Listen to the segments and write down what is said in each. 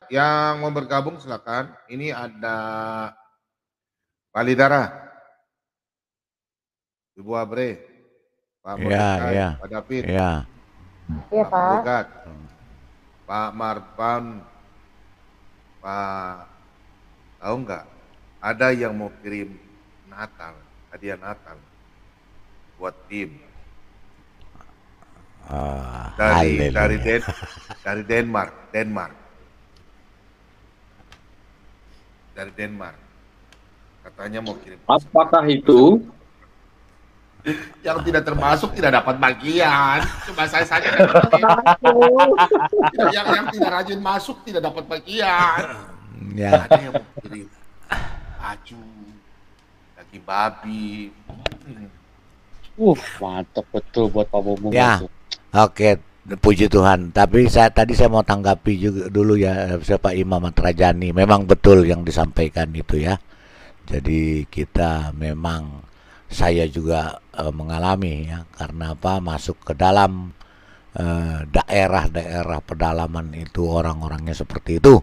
Yang mau bergabung silakan. Ini ada Pak Lidara, Ibu Abre, Pak Mordecai, Pak David, Pak Bugat, Pak Marban, Pak, tahu nggak? Ada yang mau kirim Natal, hadiah Natal buat tim dari Denmark. Dari Denmark, katanya mau kirim. Apakah itu? Yang tidak termasuk tidak dapat bagian. Cuma saya saja dapat bagian. yang tidak rajin masuk tidak dapat bagian. Ya. Ada yang mau kirim baju, daging babi. Mantap betul buat Pak Bobo. Ya, oke. Puji Tuhan, tapi tadi saya mau tanggapi juga dulu ya, Pak Imam Matrajani. Memang betul yang disampaikan itu ya. Jadi kita memang, saya juga mengalami ya, karena apa, masuk ke dalam daerah-daerah pedalaman itu orang-orangnya seperti itu.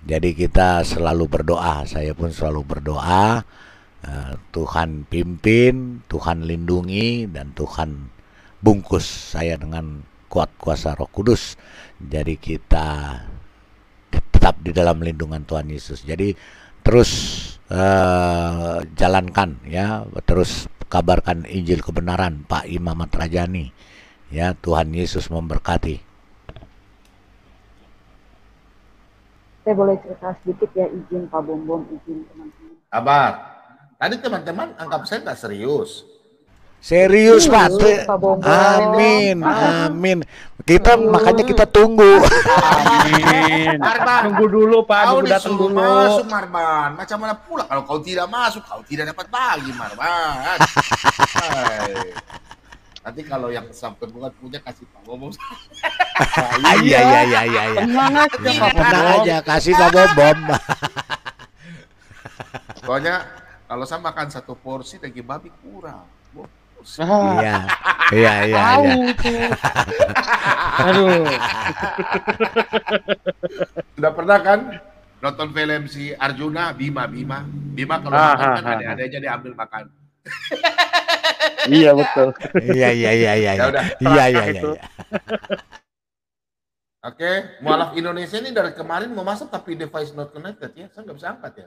Jadi kita selalu berdoa, saya pun selalu berdoa, Tuhan pimpin, Tuhan lindungi, dan Tuhan bungkus saya dengan kuat kuasa Roh Kudus. Jadi kita tetap di dalam lindungan Tuhan Yesus. Jadi terus jalankan ya, terus kabarkan Injil kebenaran Pak Imam Matrajani. Ya, Tuhan Yesus memberkati. Saya boleh cerita sedikit ya, izin Pak Bom, izin teman-teman. Sabar. Tadi teman-teman anggap saya nggak serius. Serius Pak, amin, amin. Kita makanya kita tunggu. Amin. Tunggu dulu Pak, kau datang dulu. Masuk Marban, macam mana pula kalau kau tidak masuk, kau tidak dapat bagi Marban. Nanti kalau yang sampai bukan punya kasih Pak Bobom. Iya. Tenang aja, kasih Pak Bobom. Pokoknya kalau saya makan satu porsi daging babi kurang. Iya. Aduh. Sudah pernah kan nonton film si Arjuna, Bima kalau makan kan ada-ada jadi ambil makan. Iya betul. Iya. Ya udah. Iya. Oke, mualaf Indonesia ini dari kemarin mau masuk tapi device not connected ya, saya nggak bisa angkat ya.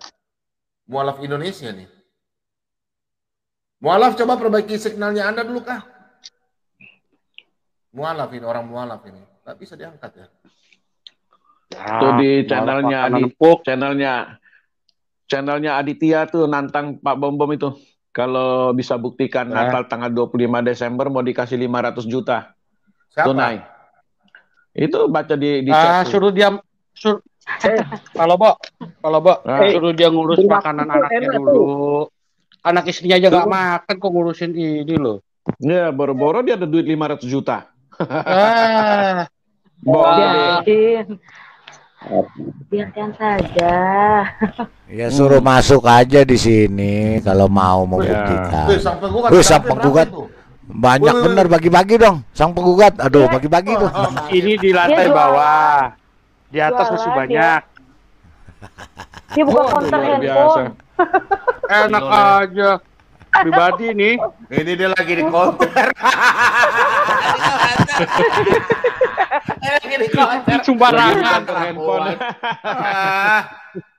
Mualaf Indonesia nih. Mualaf coba perbaiki signalnya Anda dulu kah? Mualaf ini, orang mualaf ini. Nggak bisa diangkat ya. Itu di channelnya Aditya tuh nantang Pak Bom itu. Kalau bisa buktikan Natal tanggal 25 Desember mau dikasih 500 juta. Siapa? Tunai. Itu baca di chat. Suruh dia kalau Bo, suruh dia ngurus makanan anaknya dulu. Anak istrinya aja nggak makan kok ngurusin ini loh. Ya, boro-boro dia ada duit 500 juta. Biarkan saja. Ya suruh masuk aja di sini kalau mau membuktikan. Sang penggugat banyak bener, bagi-bagi dong. Sang penggugat, aduh bagi-bagi tuh. Ini di lantai bawah, di atas masih banyak. Dia buka konter handphone. Enak aja. Pribadi nih. Ini dia lagi di konter. Sembarangan handphone.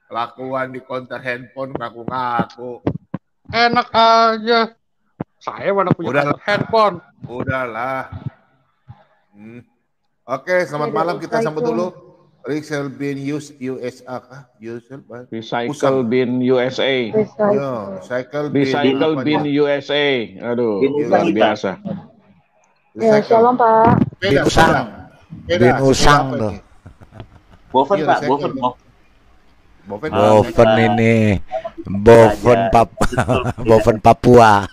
Kelakuan di konter handphone ngaku-ngaku. Enak aja. Saya mana punya Udahlah. handphone. Udahlah. Oke, selamat malam. Kita sambut dulu. Recycle bin USA kah? Recycle bin USA. Recycle bin USA. Aduh, luar biasa. Ya, shalom Pak. Bin Usang tuh. Boven Pak, Boven ini. Boven Papua.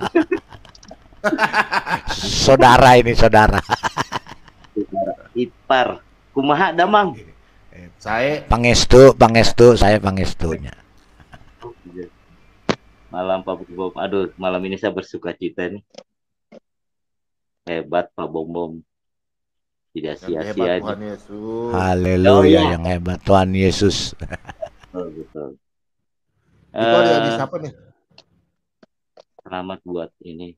Saudara ini, saudara. Ipar. Kumaha damang? Saya Pangestu, saya pangestunya. Malam Pak Bom. Aduh, malam ini saya bersuka cita nih. Hebat Pak Bom. Tidak sia-sia. Haleluya, yang hebat Tuhan Yesus. Betul. itu ada siapa nih? Selamat buat ini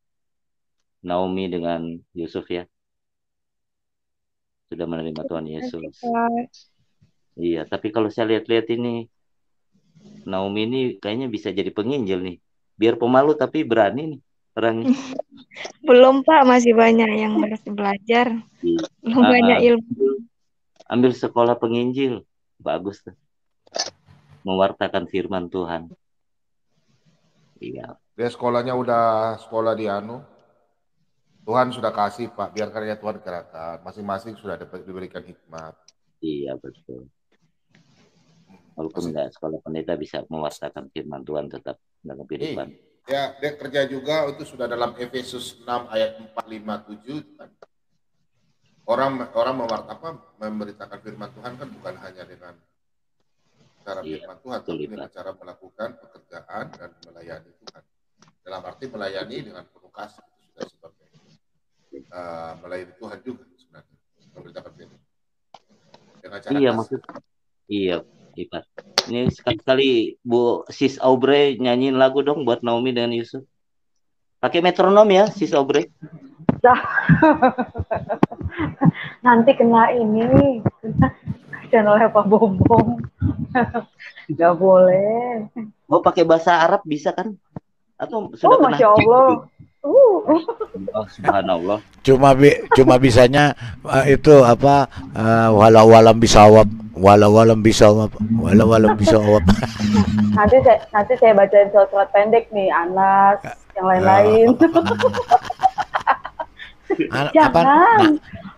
Naomi dengan Yusuf ya. Sudah menerima Tuhan Yesus. Iya, tapi kalau saya lihat-lihat ini Naomi ini kayaknya bisa jadi penginjil nih. Biar pemalu tapi berani nih orangnya. Belum Pak, masih banyak yang harus belajar. Belum banyak ilmu. Ambil sekolah penginjil. Bagus tuh. Mewartakan firman Tuhan. Iya. Dia sekolahnya udah sekolah di Tuhan sudah kasih Pak, biar karya Tuhan gerakkan. Masing-masing sudah diberikan hikmat. Iya betul. Walaupun enggak sekolah pendeta bisa mewartakan firman Tuhan tetap dalam kehidupan. Ya, dia kerja juga itu sudah dalam Efesus 6 ayat 457 kan. Orang memberitakan firman Tuhan kan bukan hanya dengan cara firman Tuhan, tapi dengan cara melakukan pekerjaan dan melayani Tuhan. Dalam arti melayani dengan penuh kasih itu sudah sebagai melayani Tuhan juga sebenarnya. Memberitakan firman. Dengan cara Iya, Ipat. Ini sekali-kali Bu Sis Aubrey nyanyiin lagu dong buat Naomi dengan Yusuf. Pakai metronom ya, Sis Aubrey. Nanti kena ini, channelnya Pak Bom. Nggak boleh. Oh, pakai bahasa Arab bisa kan? Atau sudah pernah? Masya Allah. Oh, subhanallah. Cuma bisanya itu apa walau-walam bisawab. Nanti saya bacain surat pendek nih, Anas, yang lain-lain. Jangan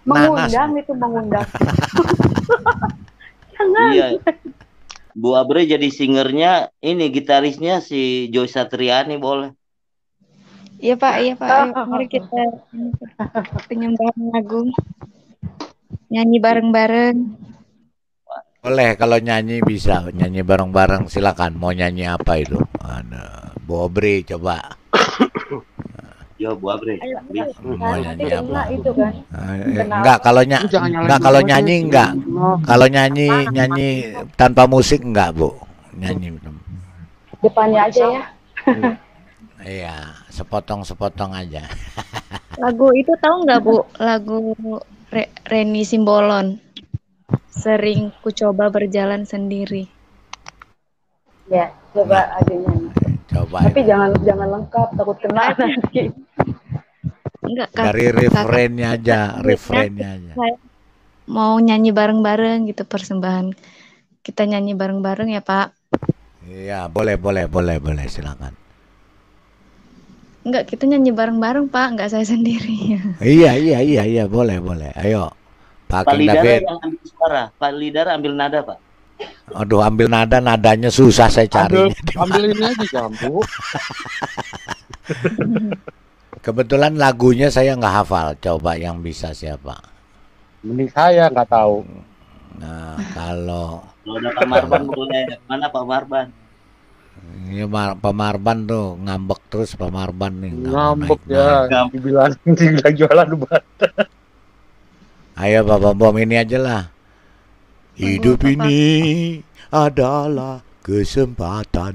mengundang. Jangan. Iya. Bu Abre jadi singernya, ini gitarisnya si Joy Satriani boleh. Iya Pak. Ayo, mari kita penyembahan lagu. Nyanyi bareng-bareng. Boleh, kalau nyanyi bisa. Nyanyi bareng-bareng silakan. Mau nyanyi apa itu? Bu Obri coba. Yo Bu Abre. Mau nyanyi apa? Itu kan. Enggak, kalau nyanyi enggak. Kalau nyanyi tanpa musik enggak, Bu. Nyanyi. Depannya aja ya. Iya, sepotong-sepotong aja. Lagu itu tahu nggak Bu? Lagu Reni Simbolon. Sering ku coba berjalan sendiri. Ya, coba aja nyanyi. Coba. Tapi jangan lengkap, takut kena nanti. Enggak kan? Dari refrainnya aja. Saya mau nyanyi bareng-bareng gitu persembahan. Kita nyanyi bareng-bareng ya Pak. Iya, boleh silakan. Enggak, kita nyanyi bareng-bareng Pak, enggak saya sendiri. Iya, boleh. Ayo. Pak Lidara yang ambil suara, Pak Lidara ambil nada Pak. Aduh, ambil nadanya susah saya cari. Ambil ini aja jambu. Kebetulan lagunya saya nggak hafal. Coba yang bisa siapa? Ini saya nggak tahu. Nah, kalau ada Pak Marban boleh. Mana Pak Marban? Ini Pak Marban tuh ngambek terus Pak Marban nih. Ngambek ya. Dibilang jualan obat. Ayo Bapak Bom ini aja lah. Hidup ini adalah kesempatan.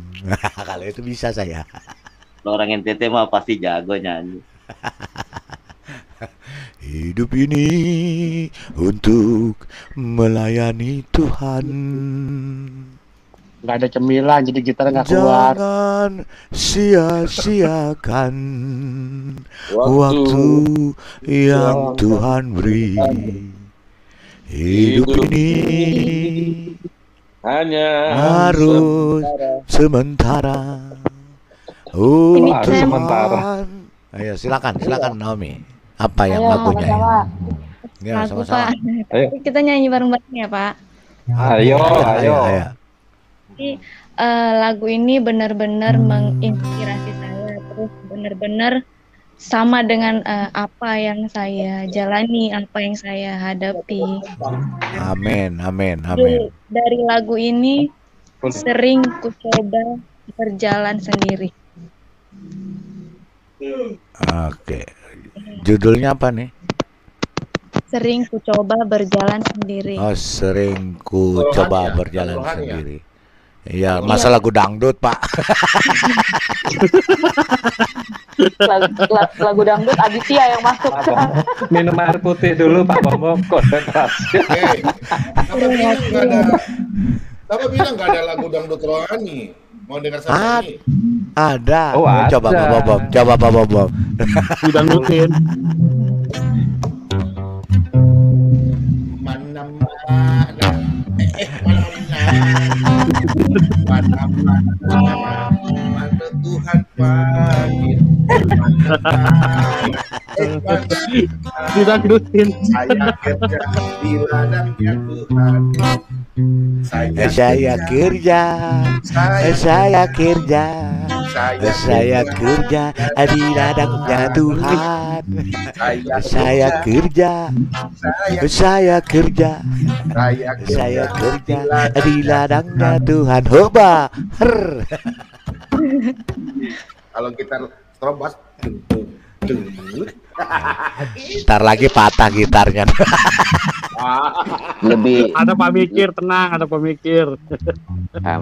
Kalau itu bisa saya. Orang NTT mah pasti jago nyanyi. Hidup ini untuk melayani Tuhan. nggak ada cemilan, jadi gitar nggak keluar. Jangan sia-siakan waktu yang Tuhan beri. Hidup ini hanya harus sementara. Oh Ini harus saya- sementara. Ayo silakan Naomi. Apa yang Ayo, lagunya? sama-sama. Ya, lagu sama-sama. Pak. Ayo. Kita nyanyi bareng-bareng ya Pak. Ayo. Jadi lagu ini benar-benar menginspirasi saya, terus benar-benar sama dengan apa yang saya jalani, apa yang saya hadapi. Amin. Dari lagu ini sering ku coba berjalan sendiri. Oke. Judulnya apa nih? Sering ku coba berjalan sendiri. Oh, sering ku Rohani coba ya? berjalan Rohani ya? sendiri. Iya, masa lagu dangdut, Pak. Lagu dangdut Aditya yang masuk. Minum air putih dulu Pak Bombom, konsentrasi. Bapak bilang nggak ada lagu dangdut rohani. Mau dengar sama ini? Ada. Oh, ada. Coba Pak Bom. Didangdutin. Mana Tuhan panggil. Didangdutin. Saya kerja di ladangnya Tuhan. Saya kerja di ladangnya Tuhan. Saya kerja di ladangnya Tuhan. Hoba. Kalau gitar strobas, Ntar lagi patah gitarnya. Lebih Ada pemikir, tenang, ada pemikir.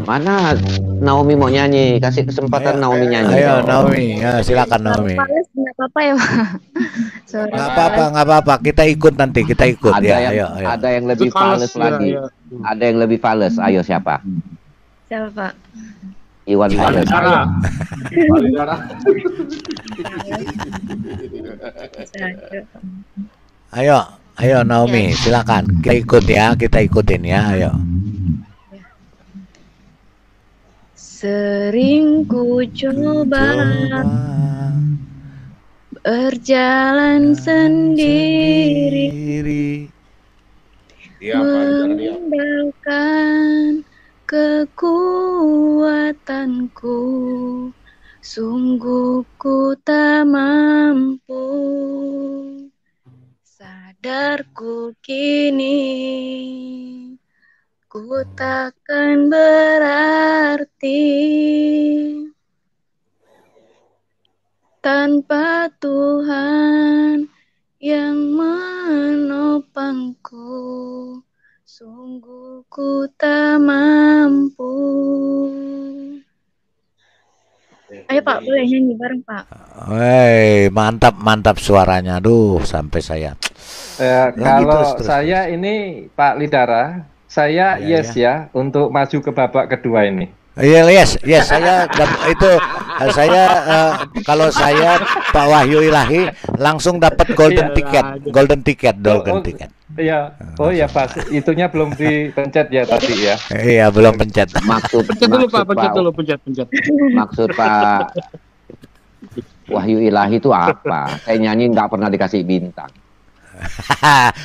mana Naomi mau nyanyi? Kasih kesempatan Naomi nyanyi. Ayo Naomi, ya, silakan Naomi. Fales nggak apa-apa ya Pak? Sorry. Nggak apa-apa. Kita ikut nanti, kita ikut Ada ya. yang Ayo. ada yang lebih Itu fales, fales lagi. ya. Ada yang lebih fales. Ayo siapa? Siapa Pak? Iwan Fales. Cara. Ayo Naomi, silakan. Kita ikut ya, kita ikutin ya. Ayo. Sering ku coba berjalan sendiri, mengandalkan kekuatanku, sungguh ku tak mampu. Sadarku kini, ku takkan berarti tanpa Tuhan yang menopangku. Sungguh ku tak mampu. Ayo Pak, boleh nyanyi bareng Pak. Wey, mantap suaranya. Aduh, sampai saya. Kalau terus. saya ini Pak Lidara, saya yes ya untuk maju ke babak kedua ini. Iya, yes, saya kalau saya Pak Wahyu Ilahi langsung dapat golden ticket. Iya. Oh ya pas itunya belum dipencet ya tadi ya. Iya, belum pencet. Pencet dulu Pak, pencet. Maksud Pak Wahyu Ilahi itu apa? Saya nyanyi nggak pernah dikasih bintang.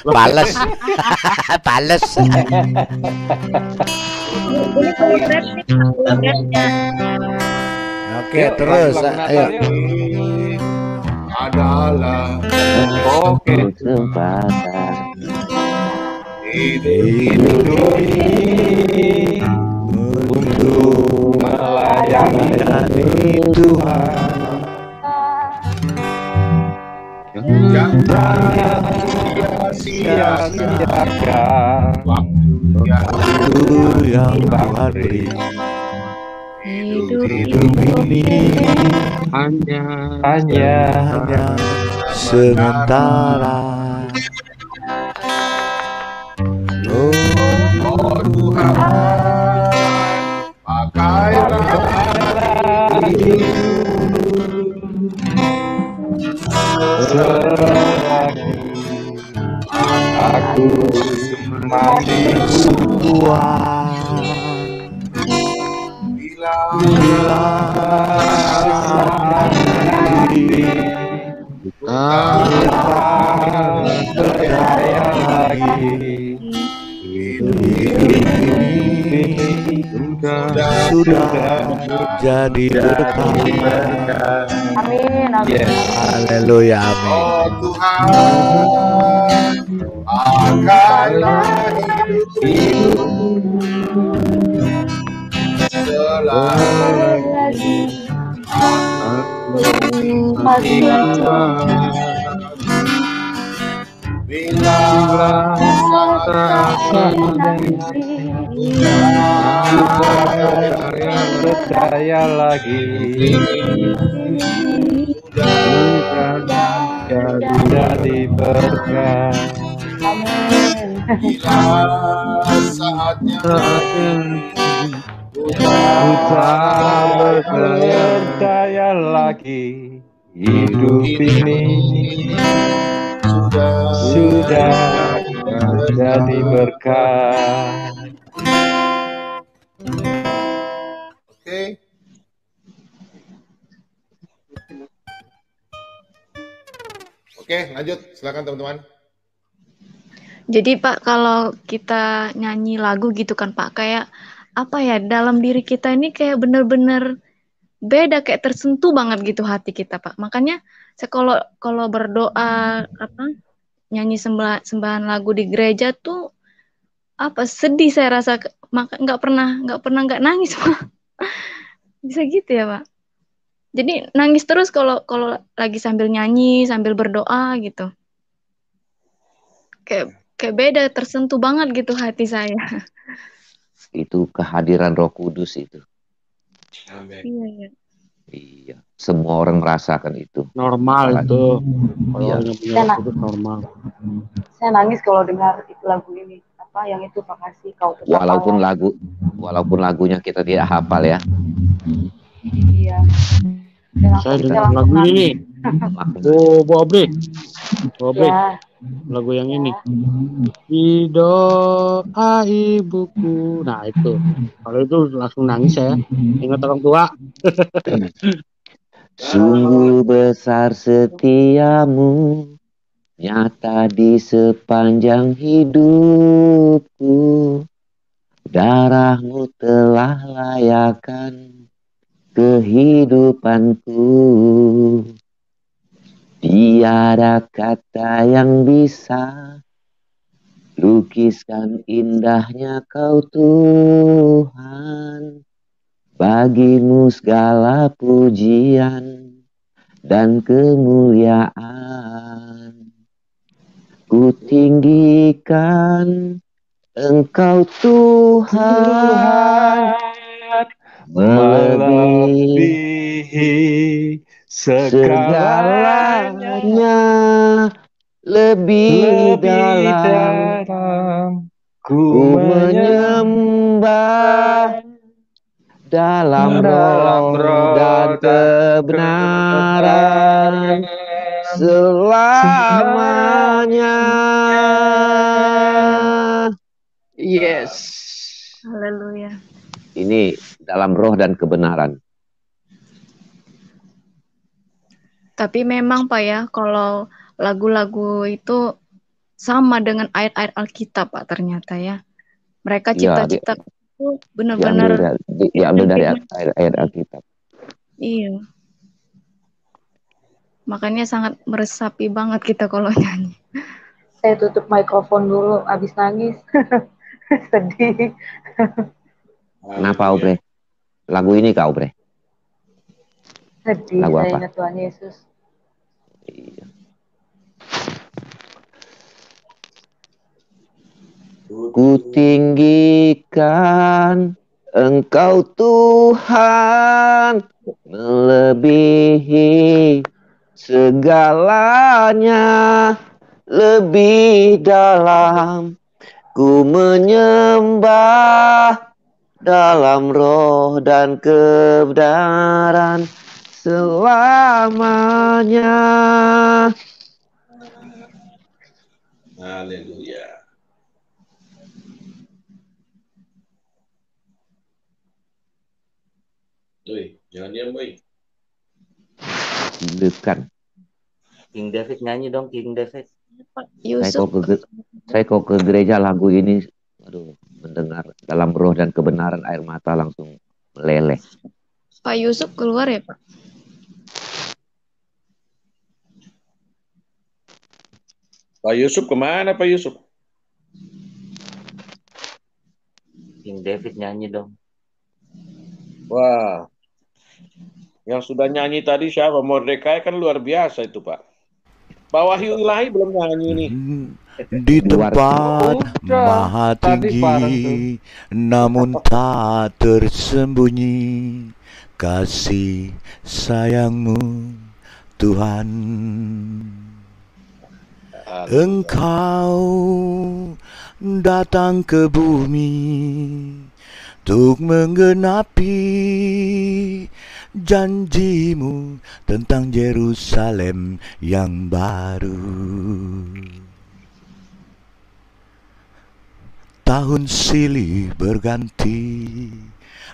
Pales. Ini kolaborasi. Oke, terus ayo. Adalah Oke. Kesempatan Hidup ini untuk melayani Tuhan. jangan sia-siakan waktu yang Tuhan beri. Hidup ini Hanya sementara. Oh Tuhan, bila berdaya lagi, hidup ini sudah jadi berkah. Amin, amin. Haleluya, amin. Oh Tuhan, akanlah hidup selalu Lagi masih bila Berdaya lagi, jadi berkah. Amin. bila saatnya Berdaya lagi, hidup ini sudah jadi berkah. Oke. Oke, lanjut. Silakan teman-teman. Jadi Pak, kalau kita nyanyi lagu gitu kan Pak, kayak apa ya, dalam diri kita ini kayak bener-bener beda, kayak tersentuh banget gitu hati kita Pak. Makanya saya kalau berdoa apa nyanyi sembahan lagu di gereja tuh apa sedih saya rasa, maka nggak pernah nggak nangis Pak. Bisa gitu ya Pak. Jadi nangis terus kalau lagi sambil nyanyi, sambil berdoa gitu. Kayak beda, tersentuh banget gitu hati saya. Itu kehadiran Roh Kudus itu. Iya, iya. Iya, semua orang merasakan itu. Normal itu. Kalau Iya. yang punya waktu itu normal. Saya nangis kalau dengar itu lagu ini. Apa yang itu, makasih kau tetap Allah. Walaupun lagunya kita tidak hafal ya. Iya. Saya dengar lagu ini nih. Oh, Bobre. Ya. Lagu yang ini. Di doa ibuku. Nah itu. Kalau itu langsung nangis saya. Ingat orang tua. Sungguh besar setiamu, nyata di sepanjang hidupku. Darahmu telah layakkan kehidupanku. Tiada kata yang bisa lukiskan indahnya kau Tuhan. Bagimu segala pujian dan kemuliaan. Ku tinggikan Engkau Tuhan, melebihi segalanya, lebih dalam ku menyembah dalam roh dan kebenaran selamanya. Yes. Haleluya. Ini dalam roh dan kebenaran. Tapi memang Pak ya, kalau lagu-lagu itu sama dengan ayat-ayat Alkitab Pak ternyata ya. Mereka cipta-cipta itu benar-benar diambil dari ayat Alkitab. Iya. Makanya sangat meresapi banget kita kalau nyanyi. Saya tutup mikrofon dulu, abis nangis. Sedih. Kenapa Aubre? Lagu ini Kak Aubre? Sedih lagu saya apa? ingat Tuhan Yesus. Iya. Ku tinggikan Engkau Tuhan, melebihi segalanya, lebih dalam ku menyembah dalam roh dan kebenaran selamanya. Haleluya. Woi, jangan diam, boy. Dekan. King David nyanyi dong, King David. Pak Saya Yusuf. kok ke gereja lagu ini, aduh, mendengar dalam roh dan kebenaran air mata langsung meleleh. Pak Yusuf keluar ya, Pak? Pak Yusuf kemana, Pak Yusuf? King David nyanyi dong. Wah, yang sudah nyanyi tadi siapa? Mordekai kan luar biasa itu, Pak. Pak Wahyu Ilahi belum nyanyi nih. Di tempat maha tinggi, namun tak tersembunyi kasih sayangmu, Tuhan. Engkau datang ke bumi untuk menggenapi janjimu tentang Yerusalem yang baru. Tahun silih berganti,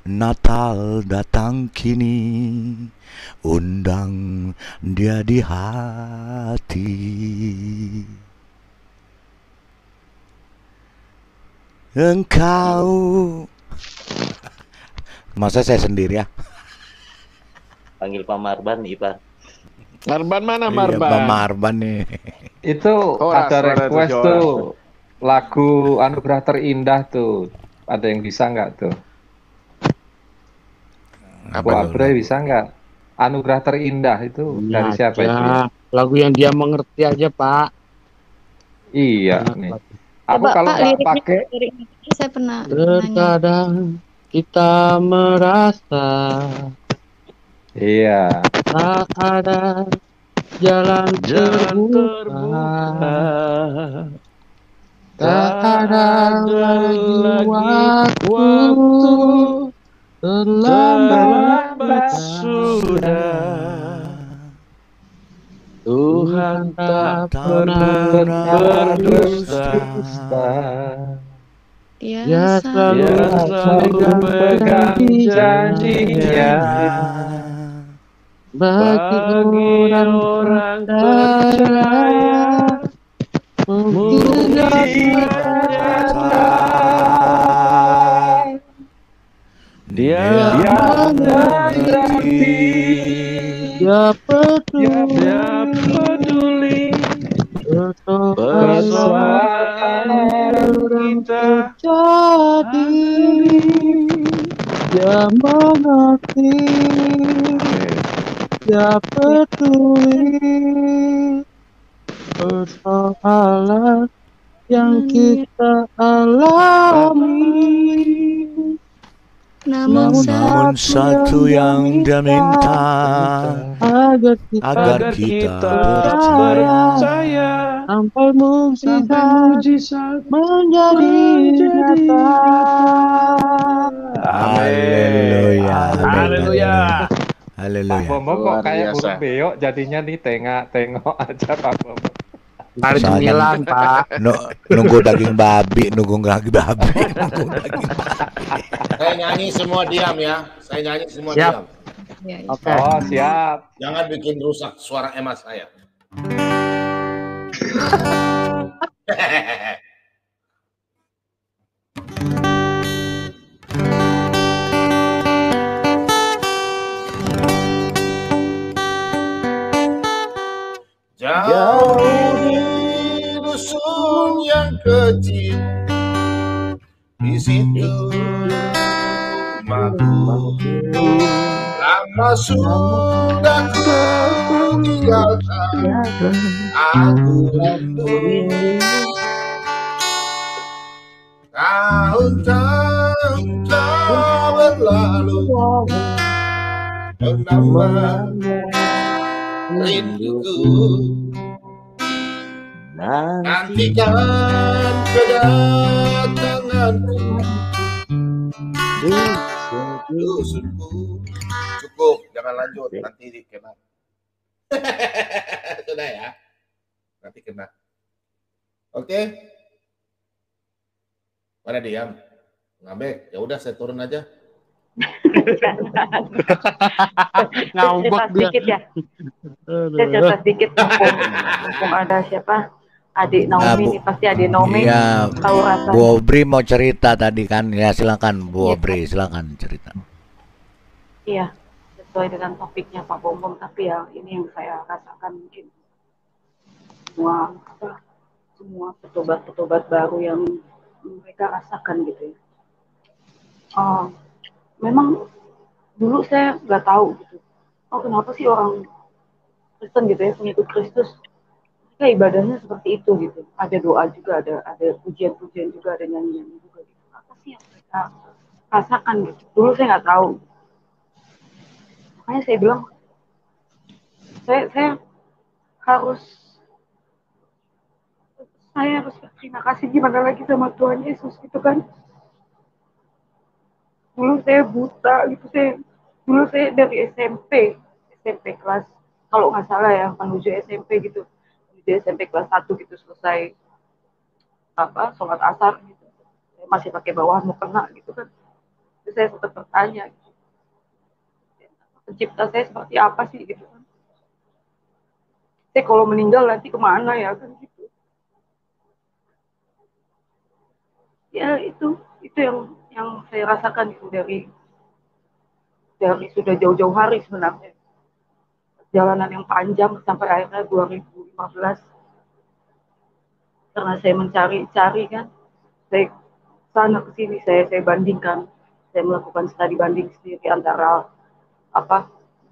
Natal datang kini, undang dia di hati. Engkau, masa saya sendiri ya? Panggil Pak Marban nih, Pak. Marban mana, Iya, Marban? Pak Marban nih. Itu ada request tuh lagu Anugerah Terindah tuh. Ada yang bisa nggak tuh? Bu Abre bisa nggak? Anugerah Terindah itu dari siapa itu? Ya? Lagu yang dia mengerti aja, Pak. Iya nih. Aku Coba, kalau Pak, nggak liriknya pakai, saya pernah nanya. Terkadang kita merasa iya. tak ada jalan terbuka, tak ada lagi waktu, terlambat sudah. Tuhan tak pernah berdusta. Dia selalu pegang janjinya. Bagi orang percaya, mungkin dia mengerti, dia peduli persoalan kita terjadi, dia mengerti, dia peduli persoalan yang kita alami. Namun satu yang dia minta agar kita percaya sampai mujizat menjadi nyata. Haleluya. Haleluya. Haleluya. Pak Bomo kok kayak burung beok jadinya nih tengok aja Pak Bomo. Hari cemilan, Pak. Nunggu daging babi, nunggu daging babi. Saya nyanyi semua diam ya. Saya nyanyi semua diam. Oke. Oh, siap. Jangan bikin rusak suara emas saya. Jauh di dusun yang kecil, di situ rumahku lama sudah ku tinggalkan. Aku rindu tahun-tahun telah berlalu, menambah rinduku. Nantikan kedatanganku dusunku. Cukup, jangan lanjut, nanti kena. Sudah ya, nanti kena. Oke, pada diam, ngambek. Ya udah, saya turun aja. Ngambek dia. Sedikit ya. Saya cerita sedikit mumpung ada siapa? Adik Naomi nih, pasti adik Naomi tahu rasanya. Bu Obri mau cerita tadi kan, ya silakan Bu Obri, silakan cerita. Iya, sesuai dengan topiknya Pak Bom, tapi ya ini yang saya rasakan mungkin semua petobat baru yang mereka rasakan gitu ya. Memang dulu saya nggak tahu gitu. Kenapa sih orang Kristen gitu ya, pengikut Kristus, mereka ibadahnya seperti itu gitu. Ada doa juga, ada pujian-pujian juga, ada nyanyian juga gitu. Apa sih yang mereka rasakan gitu? Dulu saya nggak tahu. Makanya saya bilang, saya harus berterima kasih gimana lagi sama Tuhan Yesus gitu kan. Dulu saya buta gitu, dulu saya dari SMP kelas, kalau nggak salah ya, menuju SMP gitu, menuju SMP kelas 1 gitu, selesai sholat asar gitu, saya masih pakai bawahan mau kena gitu kan. Terus saya sempat bertanya gitu, pencipta saya seperti apa sih gitu kan. Saya kalau meninggal nanti kemana ya kan gitu. Ya itu yang saya rasakan itu dari sudah jauh-jauh hari sebenarnya. Jalanan yang panjang sampai akhirnya 2015. Karena saya mencari-cari kan, saya sana ke sini, saya bandingkan, saya melakukan studi banding sendiri antara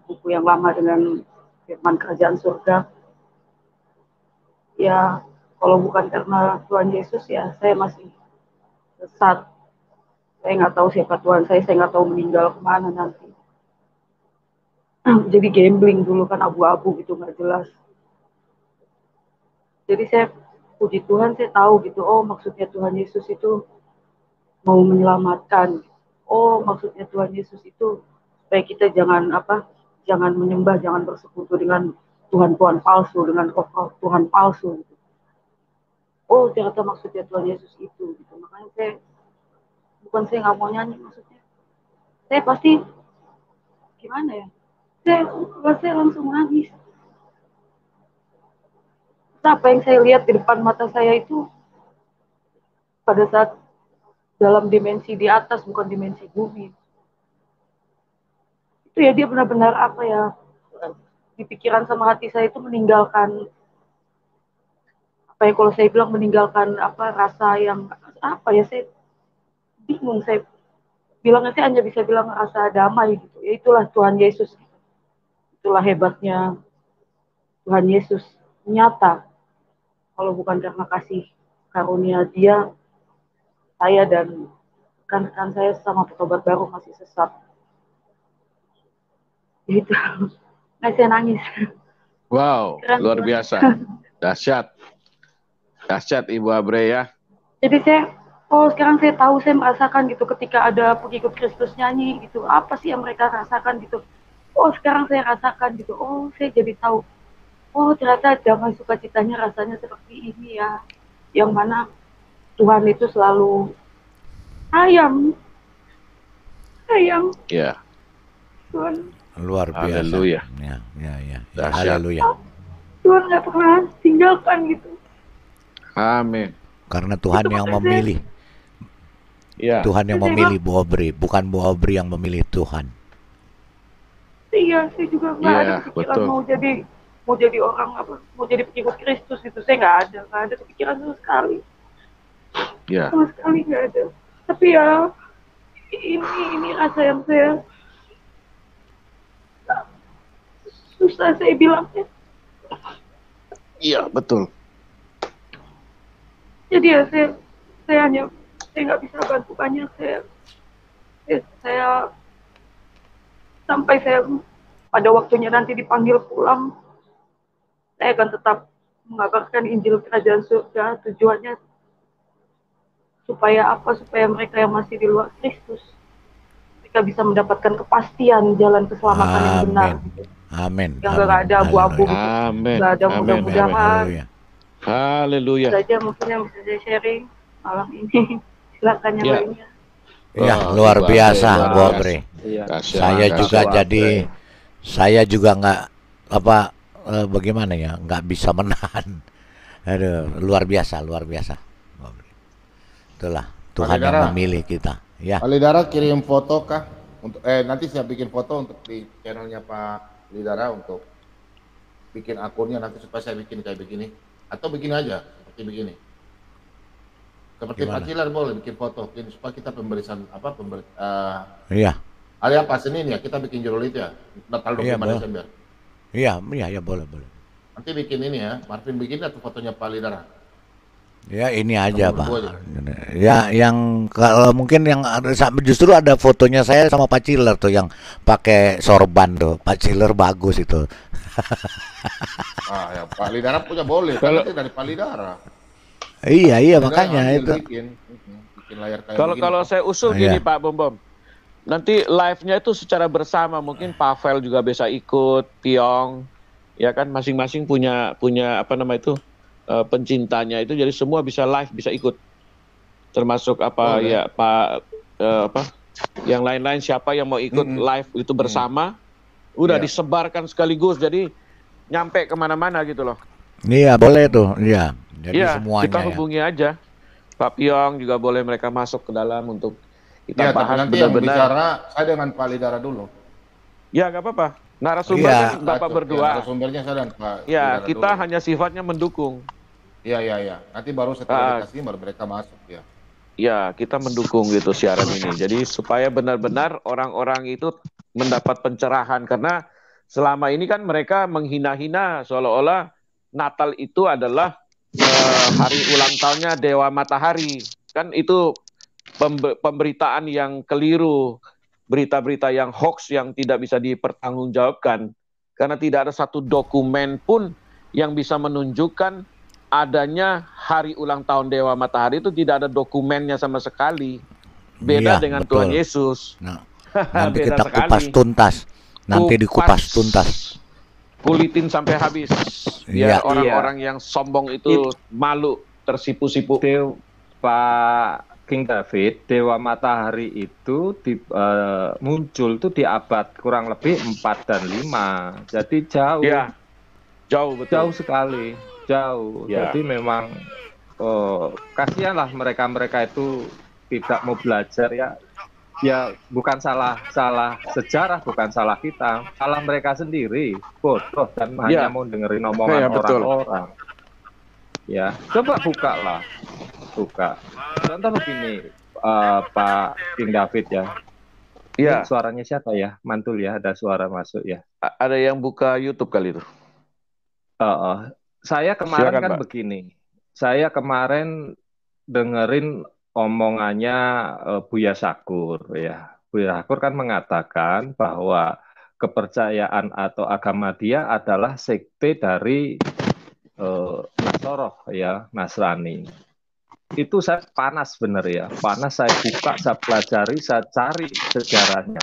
buku yang lama dengan firman kerajaan surga. Ya, kalau bukan karena Tuhan Yesus ya saya masih sesat. Saya nggak tahu siapa Tuhan saya nggak tahu meninggal kemana nanti. Jadi gambling dulu kan, abu-abu gitu, nggak jelas. Jadi saya puji Tuhan, saya tahu gitu, maksudnya Tuhan Yesus itu mau menyelamatkan. Maksudnya Tuhan Yesus itu supaya kita jangan menyembah, jangan bersekutu dengan Tuhan palsu, dengan Tuhan palsu gitu. Ternyata maksudnya Tuhan Yesus itu gitu. Makanya saya nggak mau nyanyi, maksudnya saya pasti gimana ya, saya langsung nangis. Apa yang saya lihat di depan mata saya itu pada saat dalam dimensi di atas, bukan dimensi bumi. Itu ya, dia benar-benar di pikiran sama hati saya itu meninggalkan kalau saya bilang meninggalkan rasa yang saya bingung, saya bilangnya saya hanya bisa bilang rasa damai gitu. Ya itulah Tuhan Yesus. Itulah hebatnya Tuhan Yesus, nyata. Kalau bukan karena kasih karunia Dia, saya dan rekan-rekan saya sama petobat baru masih sesat. Gitu. Saya nangis. Wow, keren, luar biasa. Dahsyat Ibu Abre ya. Jadi sekarang saya tahu, saya merasakan gitu ketika ada pengikut Kristus nyanyi gitu, apa sih yang mereka rasakan gitu. Sekarang saya rasakan gitu. Saya jadi tahu. Ternyata damai sukacitanya rasanya seperti ini ya. Yang mana Tuhan itu selalu sayang. Ya. Tuhan. Luar biasa. Haleluya. Ya. Haleluya. Tuhan nggak pernah tinggalkan gitu. Amin. Karena Tuhan itu yang memilih. Ya. Tuhan yang memilih Bu Obri, bukan Bu Obri yang memilih Tuhan. Iya, saya juga nggak ada kepikiran mau jadi orang mau jadi pengikut Kristus gitu. Saya nggak ada kepikiran sama sekali. Ya. Sama sekali nggak ada. Tapi ya ini rasa yang saya susah saya bilangnya. Iya, betul. Jadi ya saya nggak bisa bantu banyak. Saya sampai saya pada waktunya nanti dipanggil pulang, saya akan tetap mengabarkan Injil Kerajaan Surga. Tujuannya supaya mereka yang masih di luar Kristus, mereka bisa mendapatkan kepastian jalan keselamatan yang benar. Amin. Yang nggak ada abu-abu, nggak ada mudah-mudahan. Haleluya. Itu saja mungkin yang bisa saya sharing malam ini. Silakan yang lainnya. Ya, luar biasa, Bobre. Saya juga jadi, saya juga nggak apa bagaimana ya, nggak bisa menahan. Aduh, luar biasa, luar biasa. Itulah Tuhan yang memilih kita. Ya. Pak Lidara kirim foto kah? Untuk nanti saya bikin foto untuk di channelnya Pak Lidara untuk bikin akunnya nanti supaya saya bikin kayak begini. Atau begini aja, seperti begini. Seperti Pak Cilar boleh bikin foto, supaya kita pemberian apa Iya. Hari apa Senin ya kita bikin judul itu ya, tanggal 25 Desember. Iya, boleh. Nanti bikin ini ya, Marvin bikin atau fotonya Pak Lidara? Ya ini aja Pak. Ya yang kalau mungkin yang justru ada fotonya saya sama Pak Ciler tuh yang pakai sorban tuh. Pak Ciler bagus itu. Ya Pak Lidara punya boleh. Kalau dari Pak Lidara. Iya makanya itu. Bikin layar kayak kalau saya usul gini Pak Bom. Nanti live-nya itu secara bersama, mungkin Pavel juga bisa ikut, Piong, ya kan masing-masing punya apa nama itu pencintanya itu, jadi semua bisa live, bisa ikut, termasuk Pak yang lain-lain siapa yang mau ikut live itu bersama, udah disebarkan sekaligus, jadi nyampe kemana-mana gitu loh. Iya boleh tuh, iya. Jadi semuanya kita hubungi aja, Pak Piong juga boleh mereka masuk ke dalam untuk kita bahas nanti yang bicara saya dengan Pak Lidara dulu. Ya nggak apa-apa. Narasumbernya Bapak berdua. Narasumbernya saya dan Pak. Ya kita hanya sifatnya mendukung. Iya. Nanti baru setelah dikasih baru mereka masuk ya. Ya kita mendukung gitu siaran ini. Jadi supaya benar-benar orang-orang itu mendapat pencerahan, karena selama ini kan mereka menghina-hina seolah-olah Natal itu adalah hari ulang tahunnya Dewa Matahari. Kan itu pemberitaan yang keliru, berita-berita yang hoax yang tidak bisa dipertanggungjawabkan, karena tidak ada satu dokumen pun yang bisa menunjukkan adanya hari ulang tahun Dewa Matahari, itu tidak ada dokumennya sama sekali. Beda dengan betul. Tuhan Yesus. Nanti kita kupas tuntas. Nanti dikupas tuntas. Kulitin sampai habis. Biar orang-orang yang sombong itu malu, tersipu-sipu. Pak King David, Dewa Matahari itu muncul tuh di abad kurang lebih 4 dan 5. Jadi jauh. Ya, jauh betul. Jauh sekali. Jauh. Ya. Jadi memang kasihanlah mereka itu tidak mau belajar ya. Ya bukan salah sejarah, bukan salah kita, salah mereka sendiri, bodoh dan hanya mau dengerin omongan orang-orang. Ya, coba buka. Contoh begini, Pak King David ya. Iya. Suaranya siapa ya? Mantul ya, ada suara masuk ya. Ada yang buka YouTube kali itu. Saya kemarin silakan, kan Pak. Begini. Saya kemarin dengerin omongannya Buya Syakur ya. Buya Syakur kan mengatakan bahwa kepercayaan atau agama dia adalah sekte dari Nasoroh ya, Nasrani. Itu saya panas bener ya, panas saya buka, saya pelajari, saya cari sejarahnya.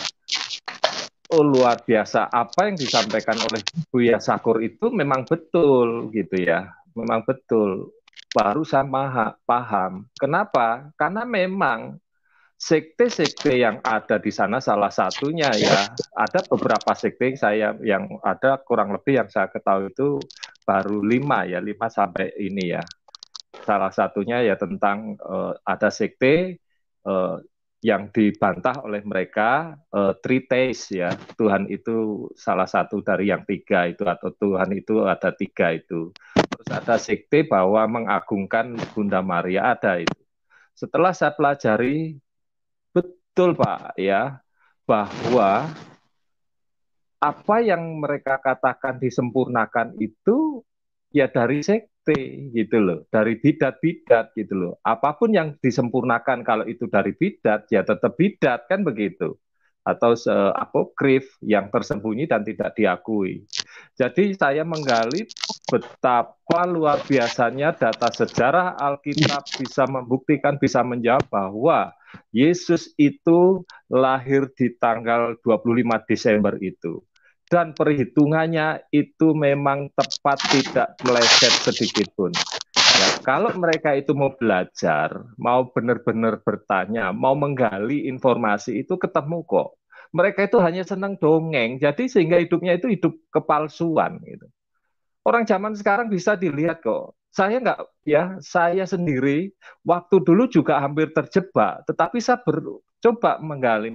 Oh luar biasa, apa yang disampaikan oleh Buya Syakur itu memang betul gitu ya, memang betul. Baru saya paham. Kenapa? Karena memang sekte-sekte yang ada di sana salah satunya ya, ada beberapa sekte yang ada kurang lebih yang saya ketahui itu baru 5 sampai ini ya. Salah satunya ya tentang ada sekte yang dibantah oleh mereka Tritheis ya, Tuhan itu salah satu dari yang 3 itu, atau Tuhan itu ada 3 itu. Terus ada sekte bahwa mengagungkan Bunda Maria, ada itu. Setelah saya pelajari, betul Pak ya, bahwa apa yang mereka katakan disempurnakan itu ya dari sekte gitu loh, dari bidat-bidat gitu loh. Apapun yang disempurnakan kalau itu dari bidat ya tetap bidat kan begitu. Atau apokrif yang tersembunyi dan tidak diakui. Jadi saya menggali betapa luar biasanya data sejarah Alkitab bisa membuktikan, bisa menjawab bahwa Yesus itu lahir di tanggal 25 Desember itu. Dan perhitungannya itu memang tepat, tidak meleset sedikit pun. Ya, kalau mereka itu mau belajar, mau benar-benar bertanya, mau menggali informasi itu ketemu kok. Mereka itu hanya senang dongeng, jadi sehingga hidupnya itu hidup kepalsuan gitu. Orang zaman sekarang bisa dilihat kok. Saya nggak, ya, saya sendiri waktu dulu juga hampir terjebak, tetapi saya coba menggali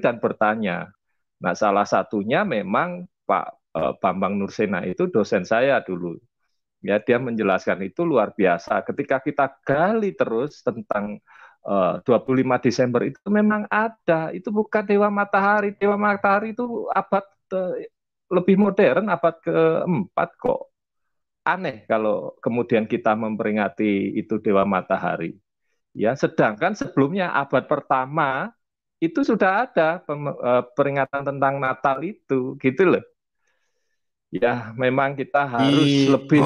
dan bertanya. Nah, salah satunya memang Pak Bambang Nursena itu dosen saya dulu. Ya, dia menjelaskan itu luar biasa. Ketika kita gali terus tentang 25 Desember itu memang ada. Itu bukan Dewa Matahari. Dewa Matahari itu abad lebih modern, abad keempat kok. Aneh kalau kemudian kita memperingati itu Dewa Matahari. Ya, sedangkan sebelumnya abad pertama itu sudah ada peringatan tentang Natal itu, gitu loh. Ya, memang kita harus lebih.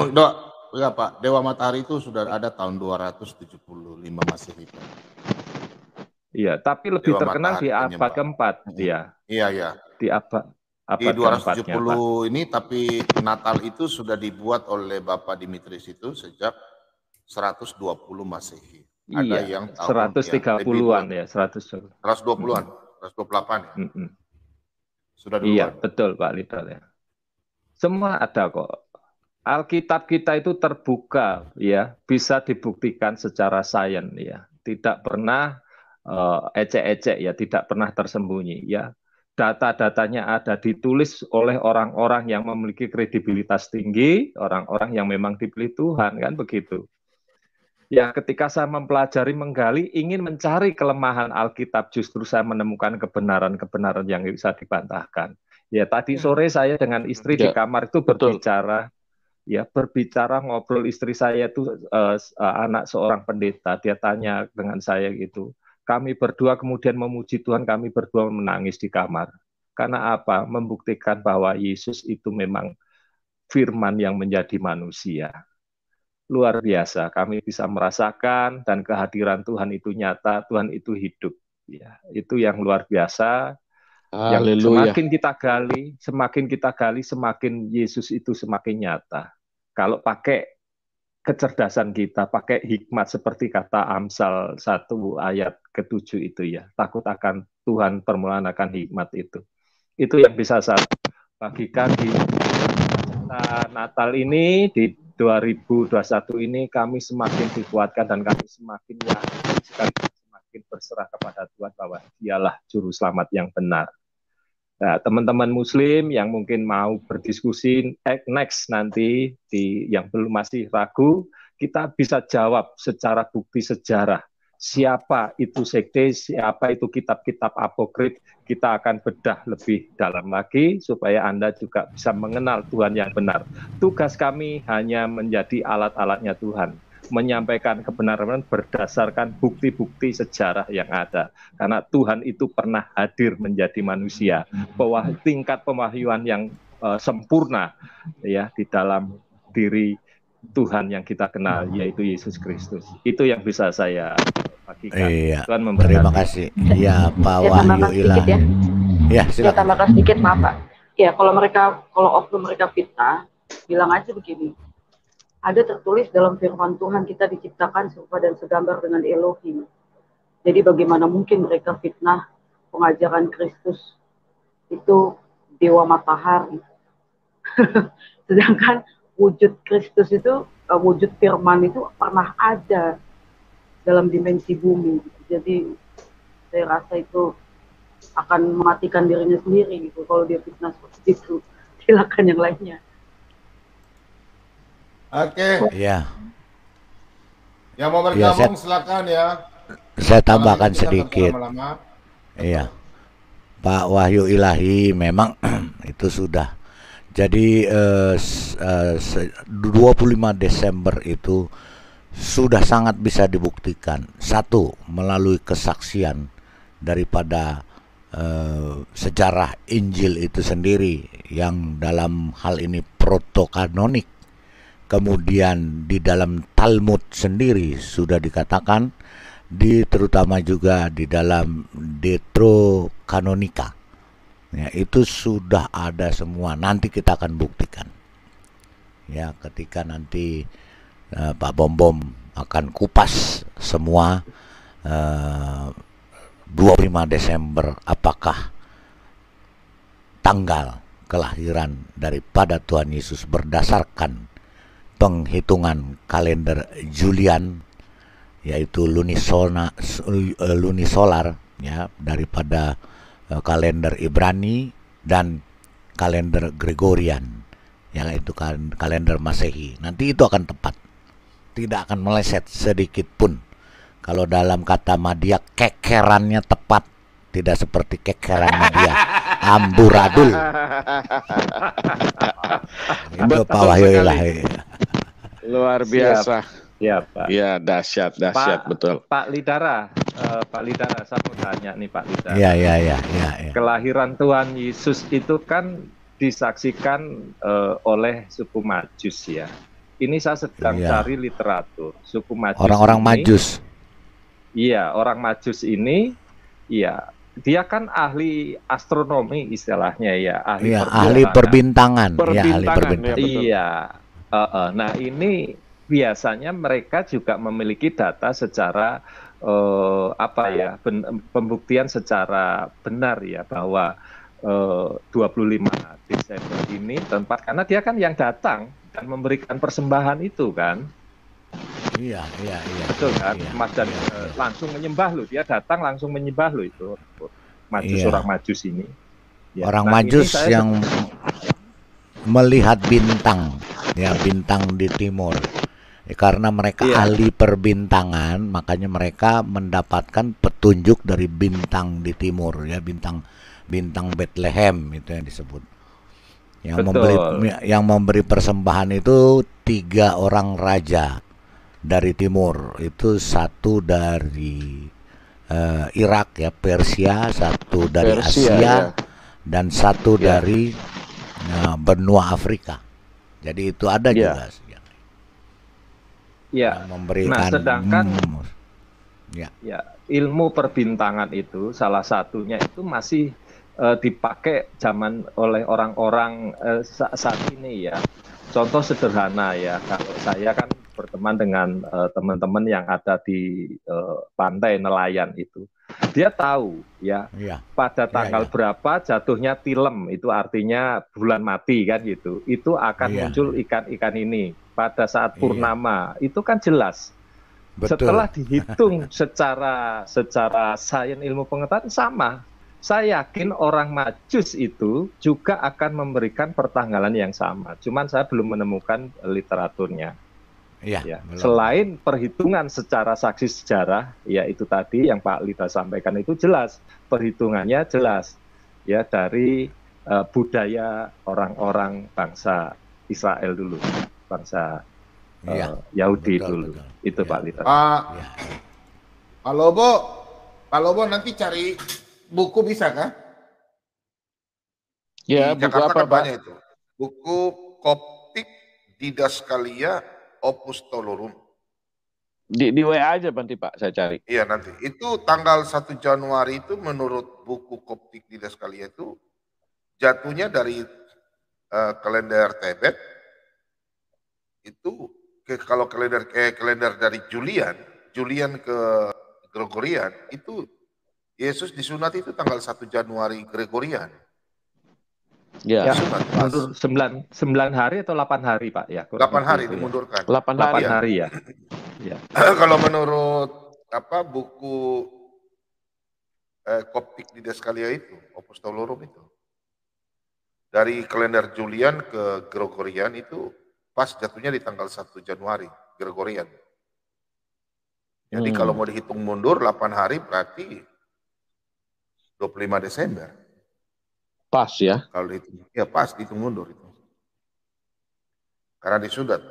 Ya Pak, Dewa Matahari itu sudah ada tahun 275 Masehi. Iya, tapi lebih Dewa terkenal di abad keempat, ya. Iya. Di abad di 270 ini, tapi Natal itu sudah dibuat oleh Bapak Dimitris itu sejak 120 Masehi. Ada yang tahun 130-an ya, 120-an, 128 ya. Sudah duluan. Iya, betul Pak Lidal ya. Semua ada kok. Alkitab kita itu terbuka ya, bisa dibuktikan secara sains ya. Tidak pernah ecek-ecek ya, tidak pernah tersembunyi ya. Data-datanya ada, ditulis oleh orang-orang yang memiliki kredibilitas tinggi, orang-orang yang memang dipilih Tuhan, kan begitu. Ya, ketika saya mempelajari, menggali, ingin mencari kelemahan Alkitab, justru saya menemukan kebenaran-kebenaran yang bisa dibantahkan. Ya, tadi sore saya dengan istri di kamar itu berbicara, ya, ngobrol. Istri saya itu anak seorang pendeta. Dia tanya dengan saya gitu. Kami berdua kemudian memuji Tuhan, kami berdua menangis di kamar. Karena apa? Membuktikan bahwa Yesus itu memang firman yang menjadi manusia. Luar biasa, kami bisa merasakan dan kehadiran Tuhan itu nyata, Tuhan itu hidup. Ya, itu yang luar biasa. Yang semakin kita gali, semakin Yesus itu semakin nyata. Kalau pakai kecerdasan kita, pakai hikmat seperti kata Amsal 1 ayat ke-7 itu ya, takut akan Tuhan, permulaan akan hikmat itu. Itu yang bisa saya bagikan di Natal ini, di 2021 ini kami semakin dikuatkan dan kami semakin yakin sekali, semakin berserah kepada Tuhan bahwa Dialah juru selamat yang benar. Nah, teman-teman Muslim yang mungkin mau berdiskusi next nanti yang belum masih ragu, kita bisa jawab secara bukti sejarah. Siapa itu sekte, siapa itu kitab-kitab apokrif, kita akan bedah lebih dalam lagi supaya Anda juga bisa mengenal Tuhan yang benar. Tugas kami hanya menjadi alat-alatnya Tuhan, menyampaikan kebenaran berdasarkan bukti-bukti sejarah yang ada. Karena Tuhan itu pernah hadir menjadi manusia, bahwa tingkat pemahyuan yang sempurna ya di dalam diri Tuhan yang kita kenal, yaitu Yesus Kristus. Itu yang bisa saya bagikan. Iya, terima kasih. Ya, Pak Wahyu Ilahi. Ya, silakan. Ya, tambahkan sedikit, maaf Pak. Ya, kalau oknum mereka fitnah, bilang aja begini. Ada tertulis dalam firman Tuhan, kita diciptakan serupa dan segambar dengan Elohim. Jadi bagaimana mungkin mereka fitnah pengajaran Kristus itu Dewa Matahari. Sedangkan wujud Kristus itu, wujud firman itu pernah ada dalam dimensi bumi. Jadi saya rasa itu akan mematikan dirinya sendiri gitu kalau dia fitnah seperti itu. Silakan yang lainnya. Oke. Ya. Yang mau bergabung silakan ya. Saya tambahkan sedikit. Iya. Pak Wahyu Ilahi memang itu sudah. Jadi 25 Desember itu sudah sangat bisa dibuktikan. Satu, melalui kesaksian daripada sejarah Injil itu sendiri yang dalam hal ini protokanonik. Kemudian di dalam Talmud sendiri sudah dikatakan, terutama juga di dalam Deuterokanonika. Ya, itu sudah ada semua. Nanti kita akan buktikan. Ya, ketika nanti Pak Bom akan kupas semua 25 Desember apakah tanggal kelahiran daripada Tuhan Yesus berdasarkan penghitungan kalender Julian, yaitu lunisolar ya, daripada kalender Ibrani dan kalender Gregorian, yaitu kalender Masehi. Nanti itu akan tepat, tidak akan meleset sedikit pun. Kalau dalam kata Madia, kekerannya tepat, tidak seperti kekeran Madia amburadul. Itu Pak Wahyu Ilahi. Luar biasa. Ya, Pak. Ya, dahsyat, betul. Pak Lidara, saya mau tanya nih Pak Lidara. Ya. Kelahiran Tuhan Yesus itu kan disaksikan oleh suku Majus ya. Ini saya sedang cari literatur suku Majus. Orang-orang Majus. Iya, orang Majus ini, iya, dia kan ahli astronomi istilahnya ya, ahli perbintangan. Iya. Nah ini biasanya mereka juga memiliki data secara pembuktian secara benar ya bahwa 25 Desember ini tempat, karena dia kan yang datang dan memberikan persembahan itu kan. Iya. Betul kan, Mas, dan langsung menyembah lo, dia datang langsung menyembah lo itu Majus, orang Majus ini. Ya, orang Majus yang melihat bintang, ya, bintang di timur. Karena mereka ahli perbintangan, makanya mereka mendapatkan petunjuk dari bintang di timur, ya, bintang Bethlehem itu yang disebut. Yang memberi persembahan itu 3 orang raja dari timur, itu satu dari Irak ya, Persia, satu dari Asia, dan satu dari benua Afrika. Jadi itu ada juga yang memberikan. Nah, sedangkan ilmu perbintangan itu salah satunya itu masih dipakai oleh orang-orang saat ini ya. Contoh sederhana ya, kalau saya kan berteman dengan teman-teman yang ada di pantai nelayan itu, dia tahu ya, pada tanggal berapa jatuhnya tilem, itu artinya bulan mati kan gitu, itu akan muncul ikan-ikan ini pada saat purnama, itu kan jelas. Betul. Setelah dihitung secara sains ilmu pengetahuan sama. Saya yakin orang Majus itu juga akan memberikan pertanggalan yang sama. Cuman saya belum menemukan literaturnya. Ya. Selain perhitungan secara saksi sejarah, ya itu tadi yang Pak Lida sampaikan itu jelas. Perhitungannya jelas. Ya, dari budaya orang-orang bangsa Israel dulu. Bangsa Yahudi dulu. Itu Pak Lida. Pak Lobo nanti cari buku bisa kan? Ya, di buku Jakarta apa, kan banyak itu. Buku Koptik Didaskalia Apostolorum. Di WA aja nanti Pak, saya cari. Iya nanti. Itu tanggal 1 Januari itu menurut buku Koptik Didaskalia itu jatuhnya dari kalender Tebet. Itu kalau kalender dari Julian ke Gregorian itu Yesus disunat itu tanggal 1 Januari Gregorian. Ya, mundur 9 hari atau 8 hari Pak ya? 8 hari dimundurkan. 8 hari ya. Kalau menurut buku Koptik Didaskalia itu, Apostolorum itu, dari kalender Julian ke Gregorian itu pas jatuhnya di tanggal 1 Januari Gregorian. Jadi kalau mau dihitung mundur 8 hari berarti 25 Desember. Pas ya? Kalau dihitung, ya pas dihitung mundur itu. Karena di sudut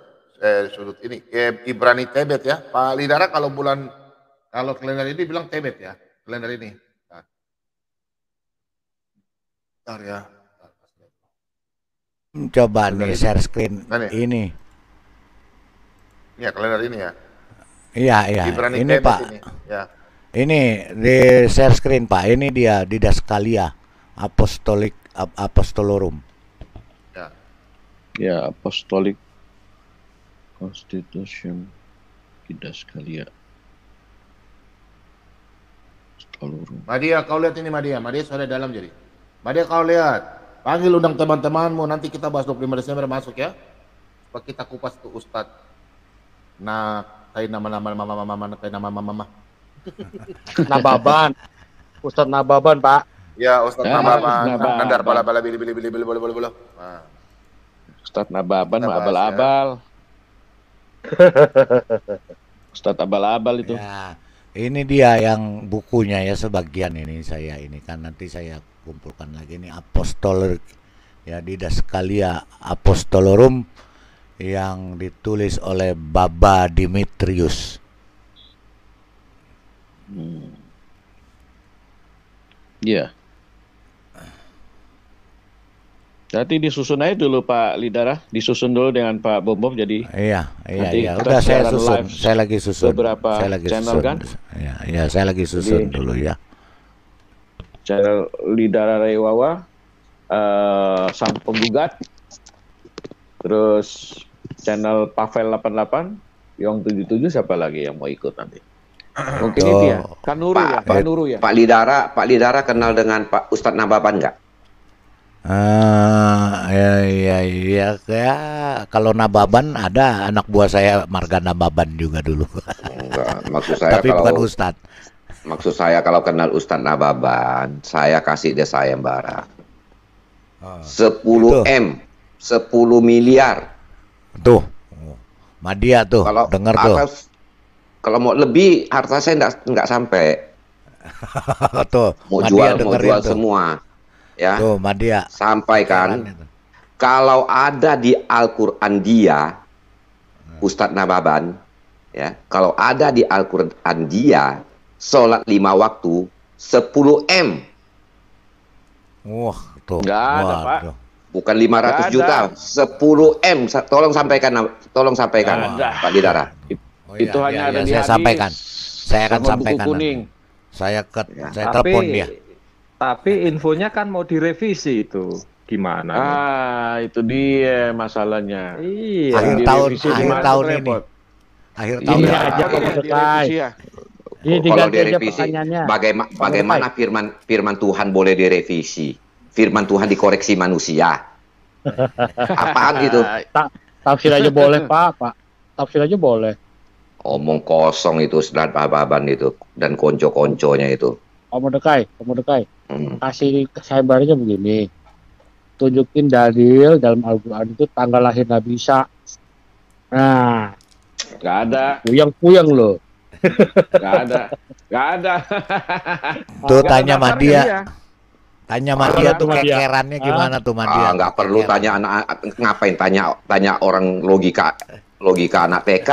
ini Ibrani Tebet ya. Pak Lidara kalau kalender ini bilang Tebet ya, kalender ini. Bentar ya. Coba nih share screen ini. Ya kalender ini ya. Iya. Ibrani ini Tebet Pak. Ini. Ya. Ini di share screen Pak. Ini dia Didaskalia Apostolorum. Ya, Apostolik. Constitution kita sekalian. Madia, kau lihat ini Madia. Madia sudah dalam jadi. Madia, kau lihat. Panggil undang teman-temanmu. Nanti kita bahas 25 Desember masuk ya. Supaya kita kupas tuh Ustadz. Nah, kayak nama-nama mama. Nababan. Ustadz Nababan, Pak. Ya, Ustadz Nababan. Nandar bala-bala bili. Nah. Ustadz Nababan abal-abal. Ustadz abal-abal itu. Ya, ini dia yang bukunya ya, sebagian ini saya ini kan nanti saya kumpulkan lagi ini Apostol ya, Didaskalia Apostolorum yang ditulis oleh Baba Dimitrius. Iya. Berarti disusun aja dulu Pak Lidara, disusun dulu dengan Pak Bom jadi. Iya. Udah saya susun, saya lagi susun. Beberapa saya lagi channel susun. kan? Iya, saya lagi susun Jadi, dulu ya. Channel Lidara Rewawa, Sang Penggugat, terus channel Pavel 88, Yong 77, siapa lagi yang mau ikut nanti? Mungkin ini dia, Kanuru ya, Pak Nuru ya. Pak Lidara kenal dengan Pak Ustadz Nababan nggak? Ya, kalau Nababan ada anak buah saya Marga Nababan juga dulu. Enggak, maksud saya tapi kalau, bukan Ustadz. Maksud saya kalau kenal Ustadz Nababan, saya kasih dia sayembara. 10 M, 10 miliar. Tuh, Madia tuh, dengar tuh. Kalau mau lebih, harta saya nggak sampai. Tuh, mau Madia jual tuh. Semua. Ya, tuh Madia sampaikan kalau ada di Al-Quran dia Ustadz Nababan ya, kalau ada di Al-Quran dia sholat 5 waktu 10 M. Wah, tuh. Nggak ada, Pak. Bukan 500 juta, 10 M. Tolong sampaikan Pak Lidara. Itu hanya ada di saya hadis. Sampaikan. Saya akan sampaikan. Kuning. Saya telepon dia. Tapi infonya kan mau direvisi itu. Gimana? Itu dia masalahnya. Iya. Akhir tahun ini. Akhir tahun ini aja kok selesai. Kalau direvisi, bagaimana firman Tuhan boleh direvisi? Firman Tuhan dikoreksi manusia. Apaan gitu? Tafsir aja boleh, Pak. Tafsir aja boleh. Omong kosong itu Ustadz Nababan itu dan konco-konconya itu. Om Mordecai. Kasih sayembaranya begini. Tunjukin dalil dalam Al-Quran itu tanggal lahir Nabi Isa. Nah, nggak ada. Puyeng loh. Nggak ada. Tuh tanya Madia. Tanya Madia tuh kekerannya gimana tuh Madia? Nggak perlu tanya anak, ngapain tanya orang logika anak TK.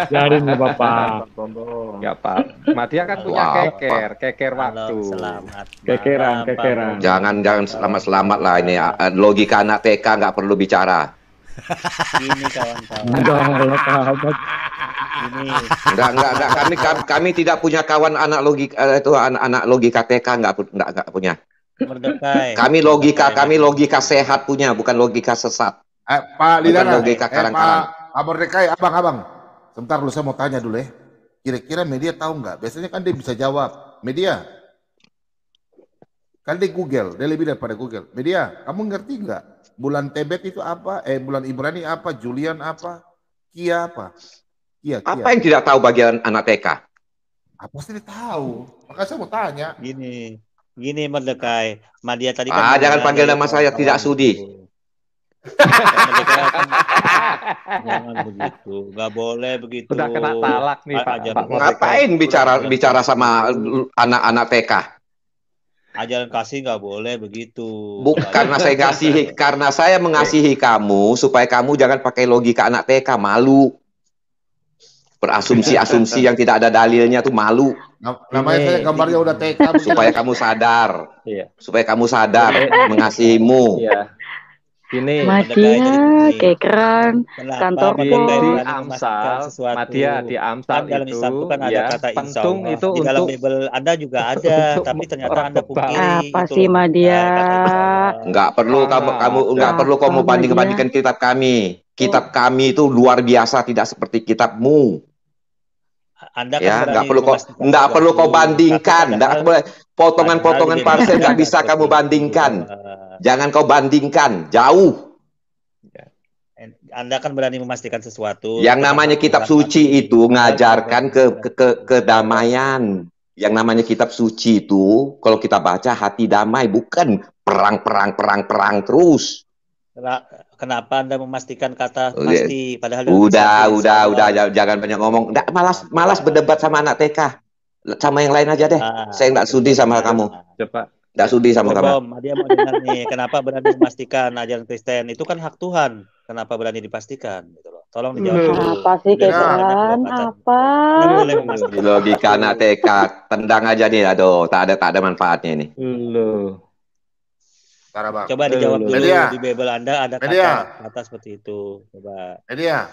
Biarin nggak apa-apa. Ya Pak, Madia kan punya keker waktu. Selamat. Kekeran. Jangan selamat lah ini. Logika anak TK nggak perlu bicara. Ini kawan-kawan. Enggak. Kami tidak punya kawan anak logika TK nggak punya. Mordecai. Kami logika sehat punya, bukan logika sesat. Pak Lidara, logika karang-karang. Pak Mordecai, abang. Sebentar lu, saya mau tanya dulu ya. Kira-kira media tahu nggak? Biasanya kan dia bisa jawab. Media. Kan dia Google, dia lebih daripada Google. Media, kamu ngerti nggak? Bulan Tebet itu apa? Bulan Ibrani apa? Julian apa? Kia apa? Kia. Apa yang tidak tahu bagian anak TK? Pasti dia tahu. Makanya saya mau tanya. Gini Mordecai. Madia tadi kan jangan panggil nama saya, tidak sudi. Jangan begitu, nggak boleh begitu. Udah kena talak nih Pak. Ngapain bicara sama anak-anak TK? Ajaran kasih nggak boleh begitu. Bukan karena saya mengasihi kamu supaya kamu jangan pakai logika anak TK, malu. Berasumsi-asumsi yang tidak ada dalilnya tuh malu. Namanya saya gambarnya udah TK. Supaya kamu sadar. Iya. Supaya kamu sadar mengasihimu. Iya. Ini Madia, kekeran, kantor di pos. Amsal, Madia di Amsal dalam itu Islam itu kan ada ya kata insya pentung Allah. itu Di dalam untuk Bible Anda juga ada, tapi ternyata Anda pungkiri. Apa Itu sih loh, Madia? kata insya Allah. Nggak perlu kamu nggak perlu Apa kamu Madia? bandingkan kitab kami. Kitab kami itu luar biasa, tidak seperti kitabmu. Anda kan Ya, nggak berani perlu kau memastikan nggak perlu kau sesuatu, bandingkan, tapi nggak padahal boleh potongan-potongan Bible parcel Anda nggak nggak bisa seperti kamu itu, bandingkan. Bapak. Jangan kau bandingkan, jauh. Anda kan berani memastikan sesuatu Yang tentang namanya hak kitab Tuhan, suci tapi itu padahal ngajarkan Bible kedamaian. Yang namanya kitab suci itu kalau kita baca hati damai, bukan perang terus. Kenapa Anda memastikan kata Udah, pasti padahal dalam Islam itu insya Allah. jangan banyak ngomong. Nggak, malas berdebat sama anak TK. Sama yang lain aja deh. Saya nggak sudi sama kamu. Coba. Nggak sudi sama kamu. Dia mau dengar nih, kenapa berani memastikan ajaran Kristen itu kan hak Tuhan? Kenapa berani dipastikan? Gitu loh. Tolong dijawab dulu. Apa sih kekeran? Apa? Logika anak TK, tendang aja nih. Aduh, tak ada manfaatnya ini. Coba dijawab dulu. Di Bible Anda ada kata seperti itu. Coba. Media,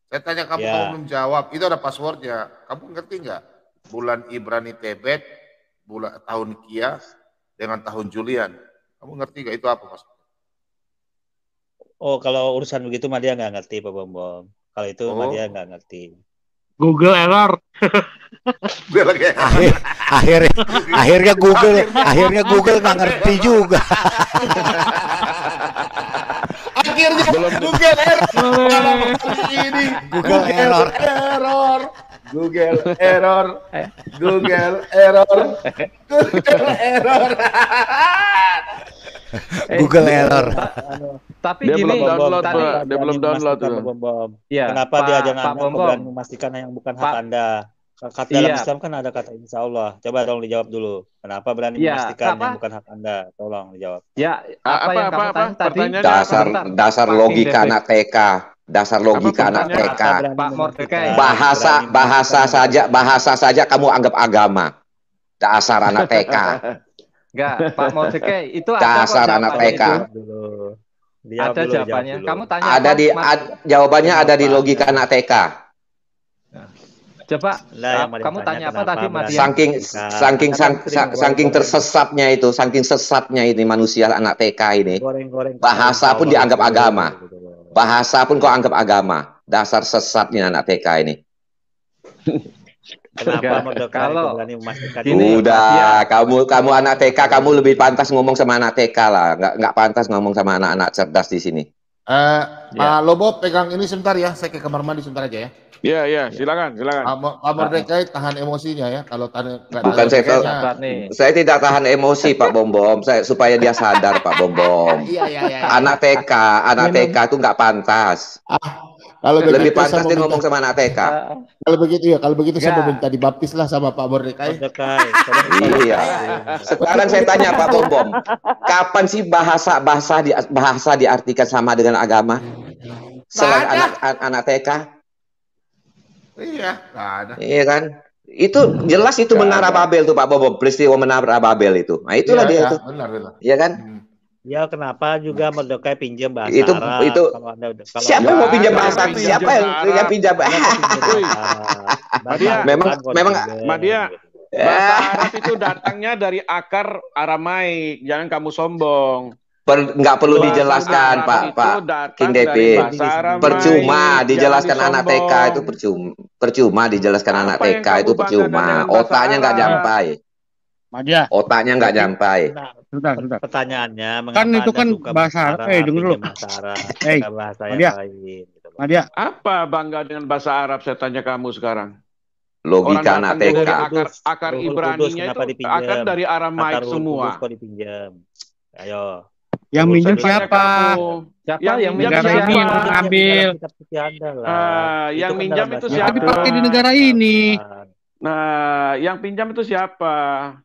saya tanya kamu, kamu belum jawab. Itu ada passwordnya. Kamu ngerti nggak? Bulan Ibrani Tebet, bulan tahun Kia dengan tahun Julian. Kamu ngerti nggak itu apa mas? Oh, kalau urusan begitu Madia nggak ngerti Pak Bom. Kalau itu Madia nggak ngerti. Google error. akhirnya Google nggak ngerti juga. Akhirnya Google error. Ini Google error. Google error. Tapi dia gini, dia belum download. Ya, kenapa dia jangan berani memastikan yang bukan hak Anda? Kata dalam Islam kan ada kata insya Allah. Coba tolong dijawab dulu. Kenapa berani memastikan yang bukan hak Anda? Tolong dijawab. Ya, apa yang kamu tanya tadi? Dasar logika anak TK. Dasar logika anak TK. Pak Mordecai. Bahasa saja kamu anggap agama. Dasar anak TK. Enggak, Pak Mordecai, itu dasar anak TK. Ada jawabannya. Kamu tanya ada jawabannya ada di logika anak TK. Coba kamu tanya apa tadi Mas? Saking tersesatnya itu, saking sesatnya ini manusia anak TK ini. Bahasa pun dianggap agama. Bahasa pun kau anggap agama. Dasar sesatnya anak TK ini. Kenapa kalau memastikan udah kamu anak TK, kamu lebih pantas ngomong sama anak TK lah, nggak pantas ngomong sama anak-anak cerdas di sini. Pak Lobo pegang ini sebentar ya, saya ke kamar mandi sebentar aja ya. Iya, silakan. Pak Mordecai tahan emosinya ya, kalau bukan saya tidak tahan emosi Pak Bom, supaya dia sadar Pak Bom. Iya. Anak TK itu nggak pantas. Kalau lebih pantas dia ngomong sama anak TK. Kalau begitu saya meminta dibaptis lah sama Pak Mordecai. Iya. Sekarang saya tanya Pak Bom, kapan sih bahasa diartikan sama dengan agama? Selain anak TK? Iya, nggak ada. Iya kan? Itu jelas itu menara Babel tuh Pak Bom, peristiwa menara Babel itu. Nah itulah dia itu. Benar. Iya kan? Ya kenapa juga Mordecai pinjam bahasa Arab? Itu siapa yang mau pinjam bahasa? Siapa yang pinjam? Memang Madia. Bahasa Arab itu datangnya dari akar Aramaik. Jangan kamu sombong. Nggak perlu dijelaskan Pak King David. Percuma dijelaskan anak TK itu percuma dijelaskan anak TK itu percuma. Otaknya nggak nyampai. Otaknya nggak nyampai. Sebentar. Pertanyaannya kan itu kan bahasa Arab. Dulu. Madia. Apa bangga dengan bahasa Arab? Saya tanya kamu sekarang. Logika anak TK. Akar Ibraninya itu akar dari Aramaik semua. Ayo. Yang minjem siapa? Yang negara ini yang mengambil. Yang minjam itu siapa? Dipakai di negara ini. Nah, yang pinjam itu siapa?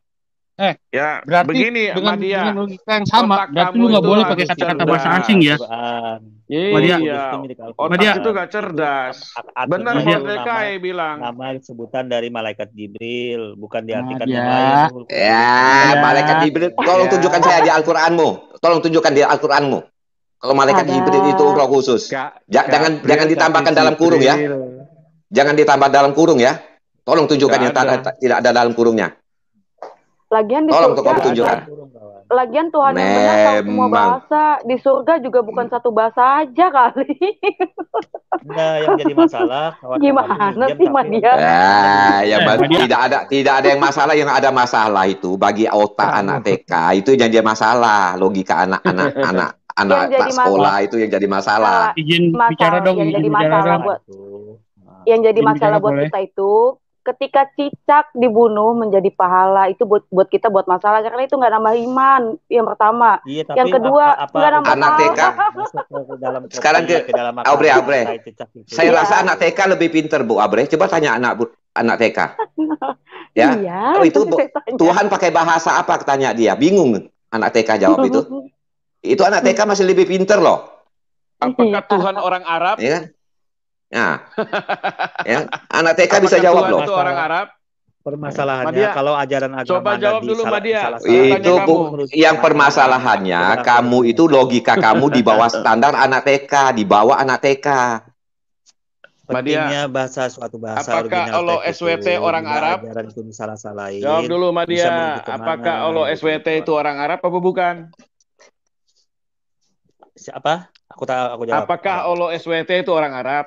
Ya, berarti begini, dengan logika yang sama, berarti lu nggak boleh pakai kata-kata bahasa asing ya? Iya, otak itu gak cerdas. Benar Mordecai bilang. Nama sebutan dari malaikat Jibril, bukan diartikan yang lain. Ya, malaikat Jibril. Tolong tunjukkan saya di Al-Quranmu. Kalau malaikat Ada. Jibril itu roh khusus. Jangan ditambahkan dalam kurung ya. Jangan ditambah dalam kurung ya. Tolong tunjukkan yang tidak ada dalam kurungnya. Lagian di Tolong surga, kamu tunjukkan. lagian Tuhan yang benar tahu semua bahasa. Di surga juga bukan satu bahasa aja kali. Nah, yang jadi masalah Gimana sih Madia? Tidak ada yang masalah, yang ada masalah itu bagi otak anak TK itu yang jadi masalah, logika anak tak sekolah itu yang jadi masalah. Izin bicara dong, yang jadi izin bicara masalah dong. buat yang jadi Izin masalah bicara buat boleh? kita itu ketika cicak dibunuh menjadi pahala itu buat kita buat masalah karena itu nggak nambah iman yang pertama. Iya, tapi Yang kedua nggak nambah anak TK pahala. sekarang Abre, saya rasa anak TK lebih pinter Bu Abre. Coba tanya anak TK. Ya, Iya, itu saya tanya. Tuhan pakai bahasa apa? Tanya dia. Bingung anak TK jawab itu. Itu anak TK masih lebih pinter loh. Apakah Tuhan orang Arab? Ya kan? Nah, ya, anak TK bisa jawab loh. Itu orang Arab. Permasalahannya Madia, kalau ajaran agama coba jawab dulu Madia. Itu yang permasalahannya kamu itu logika kamu di bawah standar anak TK, di bawah anak TK. pentingnya bahasa suatu bahasa. Apakah Allah SWT orang Arab? Ajaran itu salah-salahin. Jawab dulu Madia. Apakah Allah SWT itu orang Arab apa bukan? Siapa? Aku jawab. Apakah Allah SWT itu orang Arab?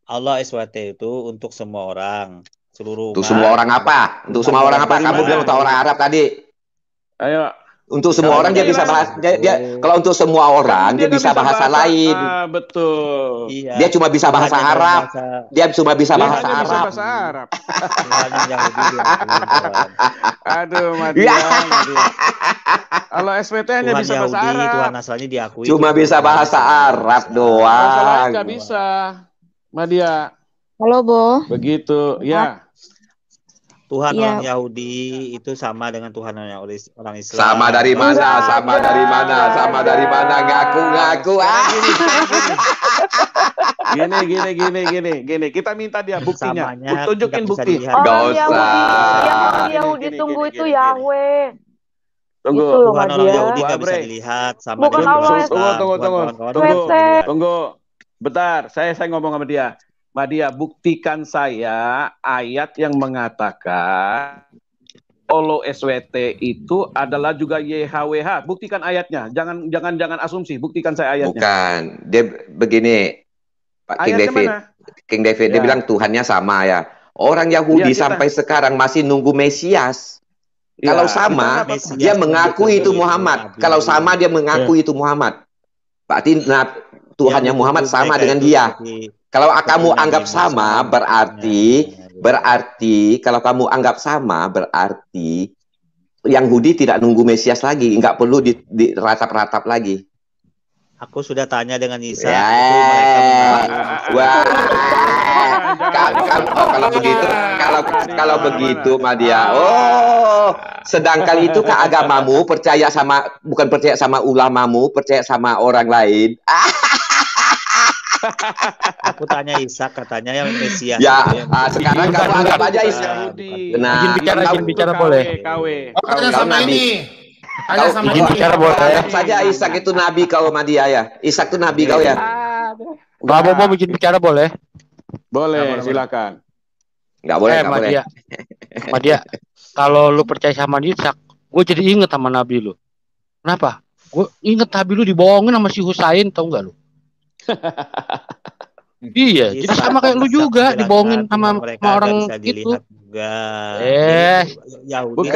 Allah SWT itu untuk semua orang, seluruh Untuk semua orang apa? Untuk semua orang apa? Kamu bilang untuk orang Arab tadi. Ayo. Untuk semua orang dia bisa bahas. Dia kalau untuk semua orang dia bisa bahasa lain. Betul. Iya. Dia cuma bisa bahasa Arab. Dia cuma bisa bahasa Arab. Bahasa Arab. Aduh, Madia. Kalau SWT hanya bisa bahasa Arab. Tuhan asalnya diakui. Cuma bisa bahasa Arab doang. Nggak bisa. Madia. Halo, Bo. Begitu, ya. Tuhan Ya. orang Yahudi itu sama dengan Tuhan orang Islam. Sama dari mana? Sama dari mana? Sama dari mana? Ngaku-ngaku. Gini. Kita minta dia buktinya. Samanya Tunjukin tidak bisa bukti. dilihat. Nggak Orang usah. Yahudi, yang Yahudi tunggu itu Yahweh. Tunggu. Itu loh, Tuhan orang Madia. Yahudi nggak bisa dilihat sama Bukan dengan Allah. Tuhan Islam. Tunggu. Bentar, saya ngomong sama dia. Madia, buktikan saya ayat yang mengatakan Allah SWT itu adalah juga YHWH. Buktikan ayatnya. Jangan asumsi. Buktikan saya ayatnya. Bukan. Dia begini, Pak King Ayatnya David. mana? King David dia Ya. bilang Tuhannya sama ya. Orang Yahudi Ya, kita- sampai sekarang masih nunggu Mesias. Ya, Kalau sama, Mesias dia mengakui itu itu Muhammad. Nabi. Kalau sama, dia mengakui itu Muhammad. Berarti Tuhannya Muhammad sama dengan dia. Kalau kamu anggap sama, berarti kalau kamu anggap sama, berarti Yahudi tidak nunggu Mesias lagi, nggak perlu diratap-ratap lagi. Aku sudah tanya dengan Isa. Ya. Itu mereka mengakui. Wah, kalau begitu, Madia. Oh, sedangkan itu ke agamamu bukan percaya sama ulamamu, percaya sama orang lain. Aku tanya Isa, katanya yang Mesias. Ya, itu yang sekarang kamu anggap aja Isa. Nah, Izin bicara boleh. Tanya sama ini. Tanya sama izin ini. bicara boleh. Anggap saja Ishak itu nabi kau Madia ya. Ishak itu nabi kau ya. Mbak Bobo izin bicara boleh? Boleh, silakan. Nggak boleh, nggak boleh. Madia, kalau lu percaya sama Ishak, gue jadi inget sama nabi lu. Kenapa? Gue inget nabi lu dibohongin sama si Husain, tau nggak lu? Iya, jadi sama kayak lu juga dibohongin sama orang itu. Yahudi.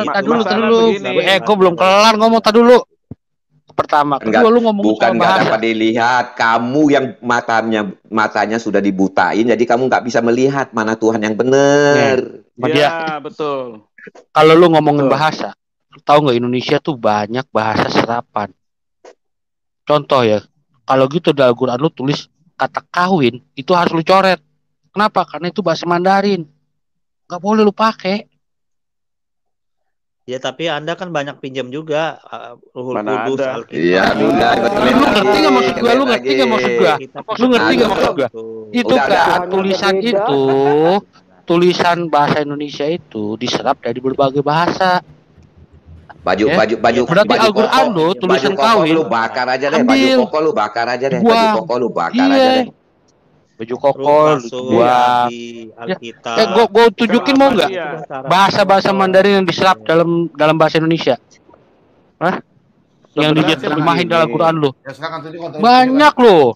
Tadi dulu. Gue belum kelar ngomong tadi dulu. Pertama, kedua lu ngomong bukan soal nggak bahasa. dapat dilihat. Kamu yang matanya sudah dibutain, jadi kamu nggak bisa melihat mana Tuhan yang benar. Ya, betul. Kalau lu ngomongin bahasa, lu tahu nggak Indonesia tuh banyak bahasa serapan. Contoh ya, kalau gitu di Al-Quran lu tulis kata kawin itu harus lu coret. Kenapa? Karena itu bahasa Mandarin. Nggak boleh lu pakai. Ya tapi Anda kan banyak pinjam juga Ruhul Mana Kudus, ada? Alkitab. Iya, udah. Lu ngerti nggak maksud gua? Lu ngerti nggak maksud gua? Lu ngerti nggak maksud gua? Itu Udah, kan udah. tulisan Beda. itu, tulisan bahasa Indonesia itu diserap dari berbagai bahasa. Baju Ya. baju Berarti baju Al-Quran koko, lo baju tulisan koko kawin. lu bakar aja deh, baju Ambil. koko lu bakar aja deh, baju Buang. koko lu bakar aja Iya. deh. Baju Terus koko masuk buang. di Ya. Alkitab. Gue tunjukin mau nggak Iya. bahasa-bahasa Mandarin yang diserap dalam bahasa Indonesia? Hah? Yang Sebenarnya diterjemahin dalam begini. Al-Quran lo. Ya silakan tunjukkan. Banyak loh.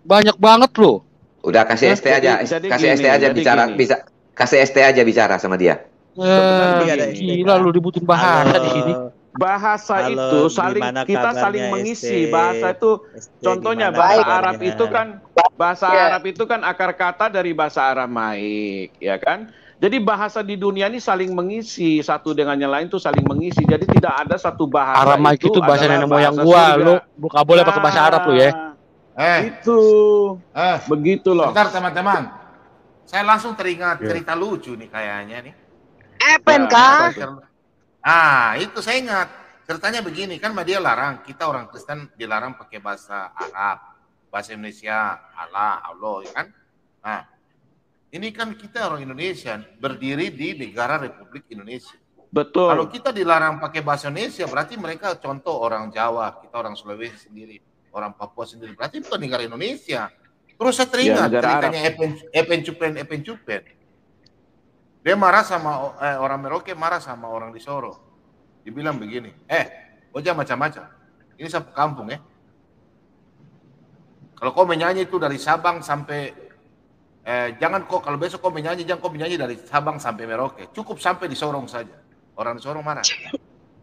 Banyak banget loh. Udah kasih Hah? ST aja, Jadi kasih ST gini, aja jadi bicara gini. bisa kasih ST aja bicara sama dia. Sebenarnya ada Gila lu dibutuhin bahasa di sini. Bahasa Halo, itu saling gimana kita kabarnya, saling mengisi. ST? Bahasa itu ST, contohnya gimana bahasa kabarnya? Arab itu kan Arab itu kan akar kata dari bahasa Aramaik, ya kan? Jadi bahasa di dunia ini saling mengisi, satu dengan yang lain tuh saling mengisi. Jadi tidak ada satu bahasa Aramaik itu bahasa adalah nenek moyang bahasa gua. surga. Lu gak boleh pakai bahasa Arab lu ya. Itu begitu loh. Bentar teman-teman. Saya langsung teringat cerita lucu nih kayaknya nih. Epen kah? Itu saya ingat. Ceritanya begini, kan dia larang, kita orang Kristen dilarang pakai bahasa Arab, bahasa Indonesia, Allah, ya kan? Nah, ini kan kita orang Indonesia berdiri di negara Republik Indonesia. Betul. Kalau kita dilarang pakai bahasa Indonesia, berarti mereka contoh orang Jawa, kita orang Sulawesi sendiri, orang Papua sendiri, berarti bukan negara Indonesia. Terus saya teringat ceritanya Epen Cupen. Dia marah sama orang Merauke, marah sama orang di Soro. Dibilang begini, kau jangan macam-macam. Ini satu kampung ya. Kalau kau menyanyi itu dari Sabang sampai, jangan kau, kalau besok kau menyanyi, jangan kau menyanyi dari Sabang sampai Merauke. Cukup sampai di Sorong saja. Orang di Sorong marah.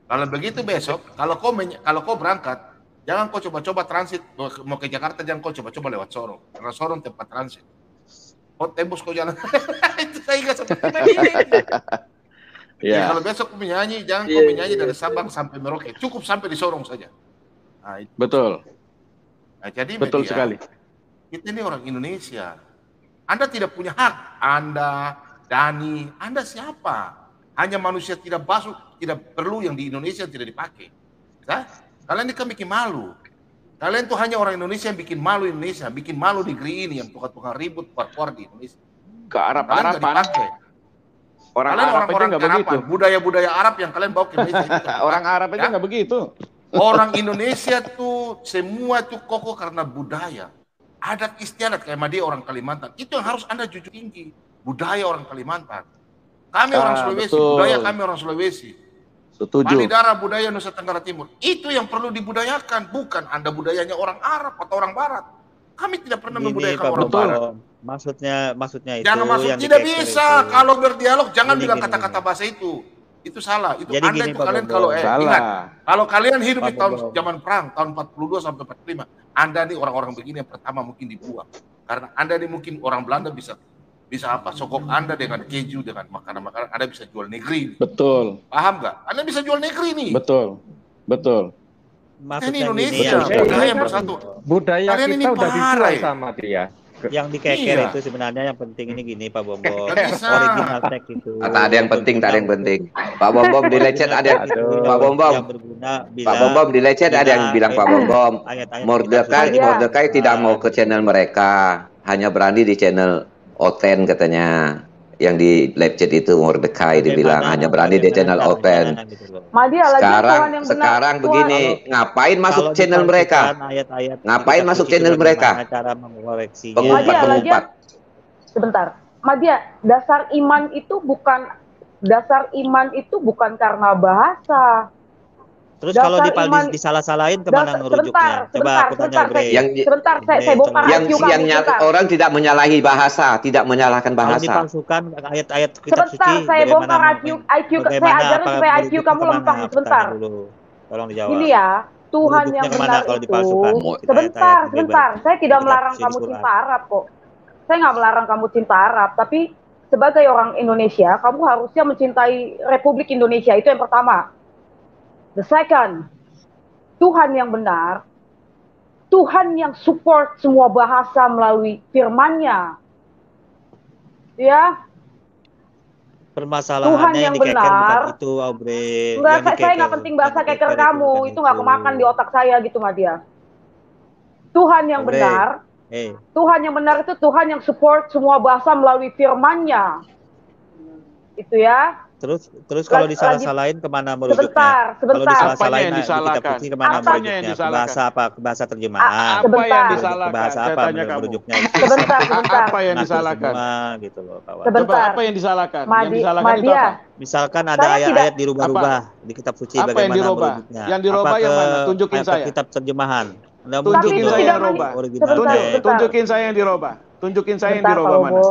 Kalau begitu besok, kalau kau berangkat, jangan kau coba-coba transit, mau ke Jakarta, jangan kau coba-coba lewat Sorong. Karena Sorong tempat transit. Kau tembus kau jalan. Itu saya ingat seperti ini. Ya. Kalau besok kau menyanyi, jangan kau menyanyi dari Sabang sampai Merauke. Cukup sampai di Sorong saja. Nah, itu. Betul. Nah, jadi betul media, sekali. Kita ini orang Indonesia. Anda tidak punya hak. Anda, Dani, Anda siapa? Hanya manusia tidak perlu yang di Indonesia tidak dipakai. Nah, kalian ini kan bikin malu. Kalian tuh hanya orang Indonesia yang bikin malu Indonesia, bikin malu negeri ini yang tukang ribut keluar di Indonesia. Ke Arab-Araban. Orang-orang begitu. Budaya-budaya Arab yang kalian bawa ke Indonesia. Orang Arab aja nggak begitu. Orang Indonesia tuh semua tuh kokoh karena budaya. Adat istiadat kayak dia orang Kalimantan. Itu yang harus Anda jujur tinggi. Budaya orang Kalimantan. Kami orang Sulawesi, budaya kami orang Sulawesi. Setuju. Paliwara budaya Nusa Tenggara Timur. Itu yang perlu dibudayakan, bukan Anda budayanya orang Arab atau orang Barat. Kami tidak pernah membudayakan orang Barat. Maksudnya itu jangan masuk, yang tidak bisa. itu. Kalau berdialog jangan bilang kata-kata bahasa itu. Itu salah. Itu jadi Anda gini, itu kalian kalau ingat, kalau kalian hidup di zaman perang tahun 42 sampai 45, Anda nih orang-orang begini yang pertama mungkin dibuang. Karena Anda nih mungkin orang Belanda bisa apa? Sokok Anda dengan keju, dengan makanan-makanan, Anda bisa jual negeri. Betul. Paham nggak? Anda bisa jual negeri nih. Betul. Ini Indonesia, budaya yang bersatu. Budaya kalian kita ini udah parah, dijual sama dia. Yang dikeker itu sebenarnya yang penting ini gini Pak Bom. Original teks itu. Tak ada yang penting, tak ada yang penting. Pak Bom dilecet ada yang Pak Bom. Pak Bom dilecet ada yang bilang Pak Bom. Mordecai tidak mau ke channel mereka, hanya berani di channel Oten katanya. Yang di live chat itu Mordecai dibilang hanya berani di channel Open. Sekarang begini, ngapain masuk channel mereka? Ngapain masuk channel mereka? Pengumpat. Sebentar, Madia, dasar iman itu bukan karena bahasa. Terus kalau disalah-salahin kemana ngerujuknya? Coba aku tanya Bre. Sebentar, saya bongkar IQ kamu. Yang orang tidak menyalahi bahasa, tidak menyalahkan bahasa. Kalau dipalsukan ayat-ayat kitab suci. Sebentar, saya bongkar IQ, saya ajarin supaya IQ kamu lempang. Sebentar. Tolong dijawab. Ini ya, Tuhan yang benar itu. Sebentar. Saya tidak melarang kamu cinta Arab kok. Saya nggak melarang kamu cinta Arab, tapi sebagai orang Indonesia, kamu harusnya mencintai Republik Indonesia. Itu yang pertama. The second, Tuhan yang benar, Tuhan yang support semua bahasa melalui firman-Nya. Ya. Permasalahannya yang dikeker bukan itu, Aubre. Enggak, saya nggak penting bahasa keker kamu. Itu nggak kemakan di otak saya gitu, Madia. Tuhan yang benar, Tuhan yang benar itu Tuhan yang support semua bahasa melalui firman-Nya. Itu ya. Terus kalau disalah-salahin kemana merujuknya? Kalau disalah-salahin di kitab suci kemana merujuknya? Ke bahasa apa? Ke bahasa terjemahan. Apa yang disalahkan? Ke bahasa apa merujuknya? Sebentar. Apa yang disalahkan? Semua, gitu loh, kawan. Coba apa yang disalahkan? Yang disalahkan itu apa? Misalkan ada ayat-ayat dirubah-rubah di kitab suci, apa yang dirubah? merujuknya? Yang dirubah yang mana? Tunjukin saya. Kitab terjemahan. Tunjukin saya yang dirubah. Tunjukin saya yang dirubah. Tunjukin saya yang dirubah mana?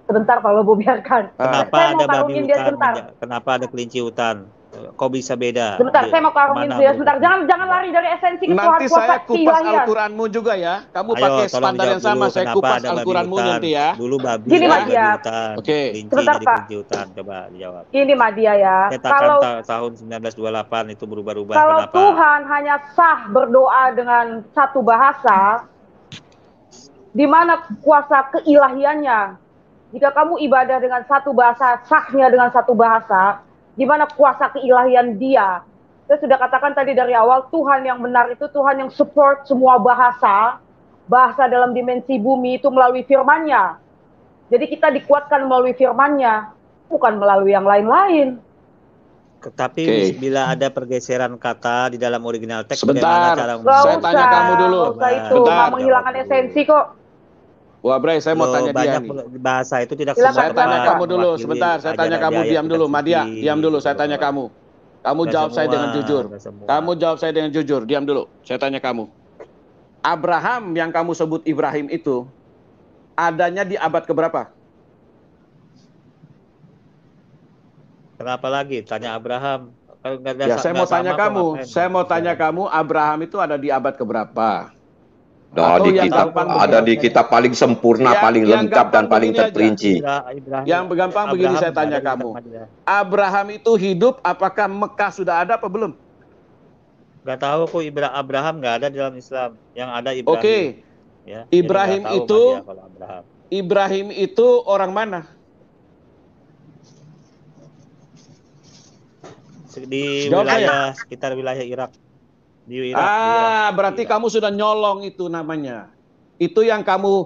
Sebentar Pak Lobo, biarkan. Kenapa ada babi hutan? Kenapa ada kelinci hutan? Kok bisa beda? Sebentar, saya mau karungin dia sebentar. Jangan lari dari esensi ketuhanan. Nanti saya kupas Al-Quranmu juga ya. Kamu pakai standar yang sama, saya kupas Al-Quranmu nanti ya. Dulu babi hutan. Oke. Sebentar Pak. Kelinci hutan, coba dijawab. Gini Madia ya. Kalau tahun 1928 itu berubah-ubah. Kalau Tuhan hanya sah berdoa dengan satu bahasa, di mana kuasa keilahiannya? Jika kamu ibadah dengan satu bahasa, sahnya dengan satu bahasa, di mana kuasa keilahian Dia? Saya sudah katakan tadi dari awal, Tuhan yang benar itu Tuhan yang support semua bahasa dalam dimensi bumi itu melalui firman-Nya. Jadi kita dikuatkan melalui firman-Nya, bukan melalui yang lain-lain. Tetapi bila ada pergeseran kata di dalam original teks, sebentar, saya tanya kamu dulu. Nggak menghilangkan esensi kok. Wah, Bray, saya mau tanya dia nih. Bahasa itu tidak saya tanya kamu dulu, sebentar. Saya tanya kamu, diam dulu. Madia, diam dulu. Saya tanya kamu. Kamu jawab saya dengan jujur. Kamu jawab saya dengan jujur. Diam dulu. Saya tanya kamu. Abraham yang kamu sebut Ibrahim itu, adanya di abad keberapa? Kenapa lagi? Tanya Abraham. Ya, saya mau tanya kamu. Saya mau tanya kamu, Abraham itu ada di abad keberapa? Ada di kitab paling sempurna, paling lengkap dan paling terperinci. Yang gampang begini saya tanya kamu. Abraham itu hidup, apakah Mekah sudah ada apa belum? Gak tahu kok, Abraham nggak ada di dalam Islam. Yang ada Ibrahim. Oke. Ya, Ibrahim itu orang mana? Di wilayah sekitar wilayah Irak. Di Irak, berarti Irak. Kamu sudah nyolong itu namanya. Itu yang kamu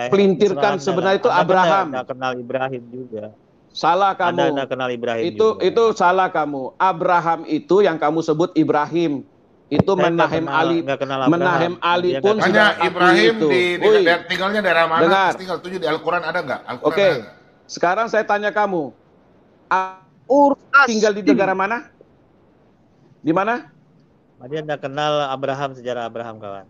pelintirkan sebenarnya itu Abraham. Anda kenal Ibrahim juga. Salah kamu. Anda kenal Ibrahim juga. Itu salah kamu. Abraham itu yang kamu sebut Ibrahim. Itu Menahem Ali. Menahem Ali pun sudah Ibrahim itu. Tinggalnya daerah mana? Dengar. Tinggal tunjuk di Al-Quran ada nggak? Oke. Sekarang saya tanya kamu. Tinggal di negara mana? Di mana? Dia Anda kenal Abraham, sejarah Abraham, kawan.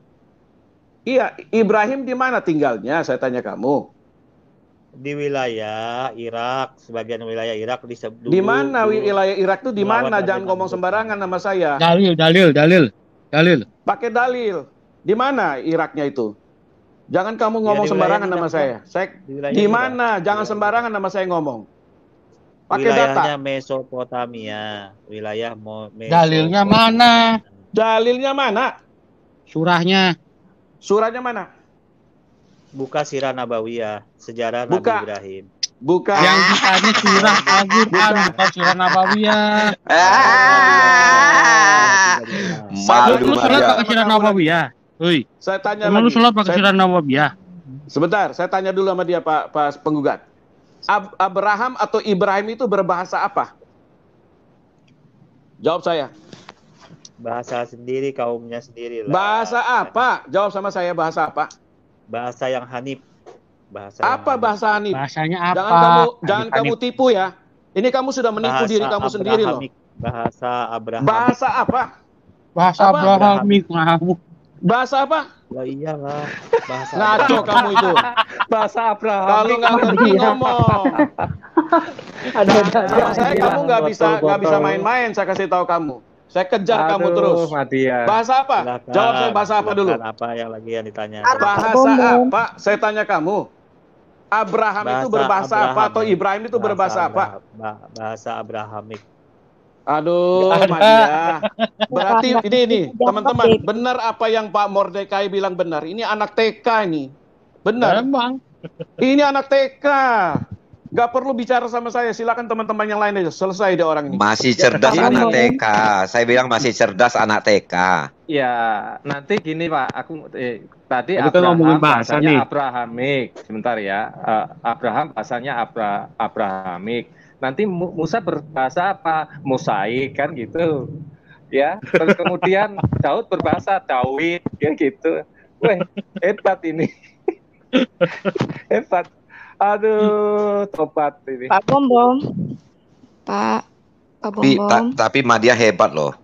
Iya, Ibrahim di mana tinggalnya? Saya tanya kamu. Di wilayah Irak, sebagian wilayah Irak di mana wilayah Irak itu di mana? Jangan ngomong sembarangan nama saya. Dalil. Pakai dalil. Di mana Iraknya itu? Jangan kamu ngomong sembarangan nama saya. Di mana? Jangan sembarangan nama saya ngomong. Pakai data. Mesopotamia, wilayah Dalilnya mana? Dalilnya mana? Surahnya. Surahnya mana? Buka Sirah Nabawiyah, sejarah Nabi Ibrahim. Bukan. Yang ditanya surah Al-Quran, bukan Sirah Nabawiyah. Lu sholat pakai Sirah Nabawiyah. Saya tanya lagi. Lu sholat pakai Sirah Nabawiyah. Sebentar, saya tanya dulu sama dia Pak penggugat. Abraham atau Ibrahim itu berbahasa apa? Jawab saya. Bahasa sendiri, kaumnya sendiri lah. Bahasa apa? Jawab sama saya, bahasa apa? Bahasa yang hanif. Bahasa hanif? Bahasanya apa? Jangan kamu tipu ya. Ini kamu sudah menipu diri kamu sendiri loh. Bahasa Abraham. Bahasa apa? Bahasa Abraham. Bahasa apa? Ya iyalah. Bahasa ngaco kamu itu. Bahasa Abraham. Kalau nggak ngerti ngomong. Sama saya kamu nggak bisa main-main. Saya kasih tahu kamu. Saya kejar kamu terus. Madia. Bahasa apa? Silakan. Jawab saya bahasa apa dulu? Apa yang lagi yang ditanya? Bahasa apa? Saya tanya kamu. Abraham itu berbahasa apa atau Ibrahim itu berbahasa apa? Bahasa Abrahamik. Aduh, Madia. Berarti ini teman-teman, benar apa yang Pak Mordekai bilang benar. Ini anak TK ini. Benar. Memang. Ini anak TK. Gak perlu bicara sama saya. Silakan teman-teman yang lain aja. Selesai deh orang ini. Masih cerdas anak TK. Saya bilang masih cerdas anak TK. Ya, nanti gini Pak. Tadi Abraham bahasanya Abrahamik. Sebentar ya. Abraham bahasanya Abrahamik. nanti Musa berbahasa apa? Musaik kan gitu. Ya, terus kemudian Daud berbahasa Dawid ya gitu. Weh, hebat ini. Hebat. Aduh, tobat ini. Pak Bombom. Pak Bombom. Tapi Madia hebat loh.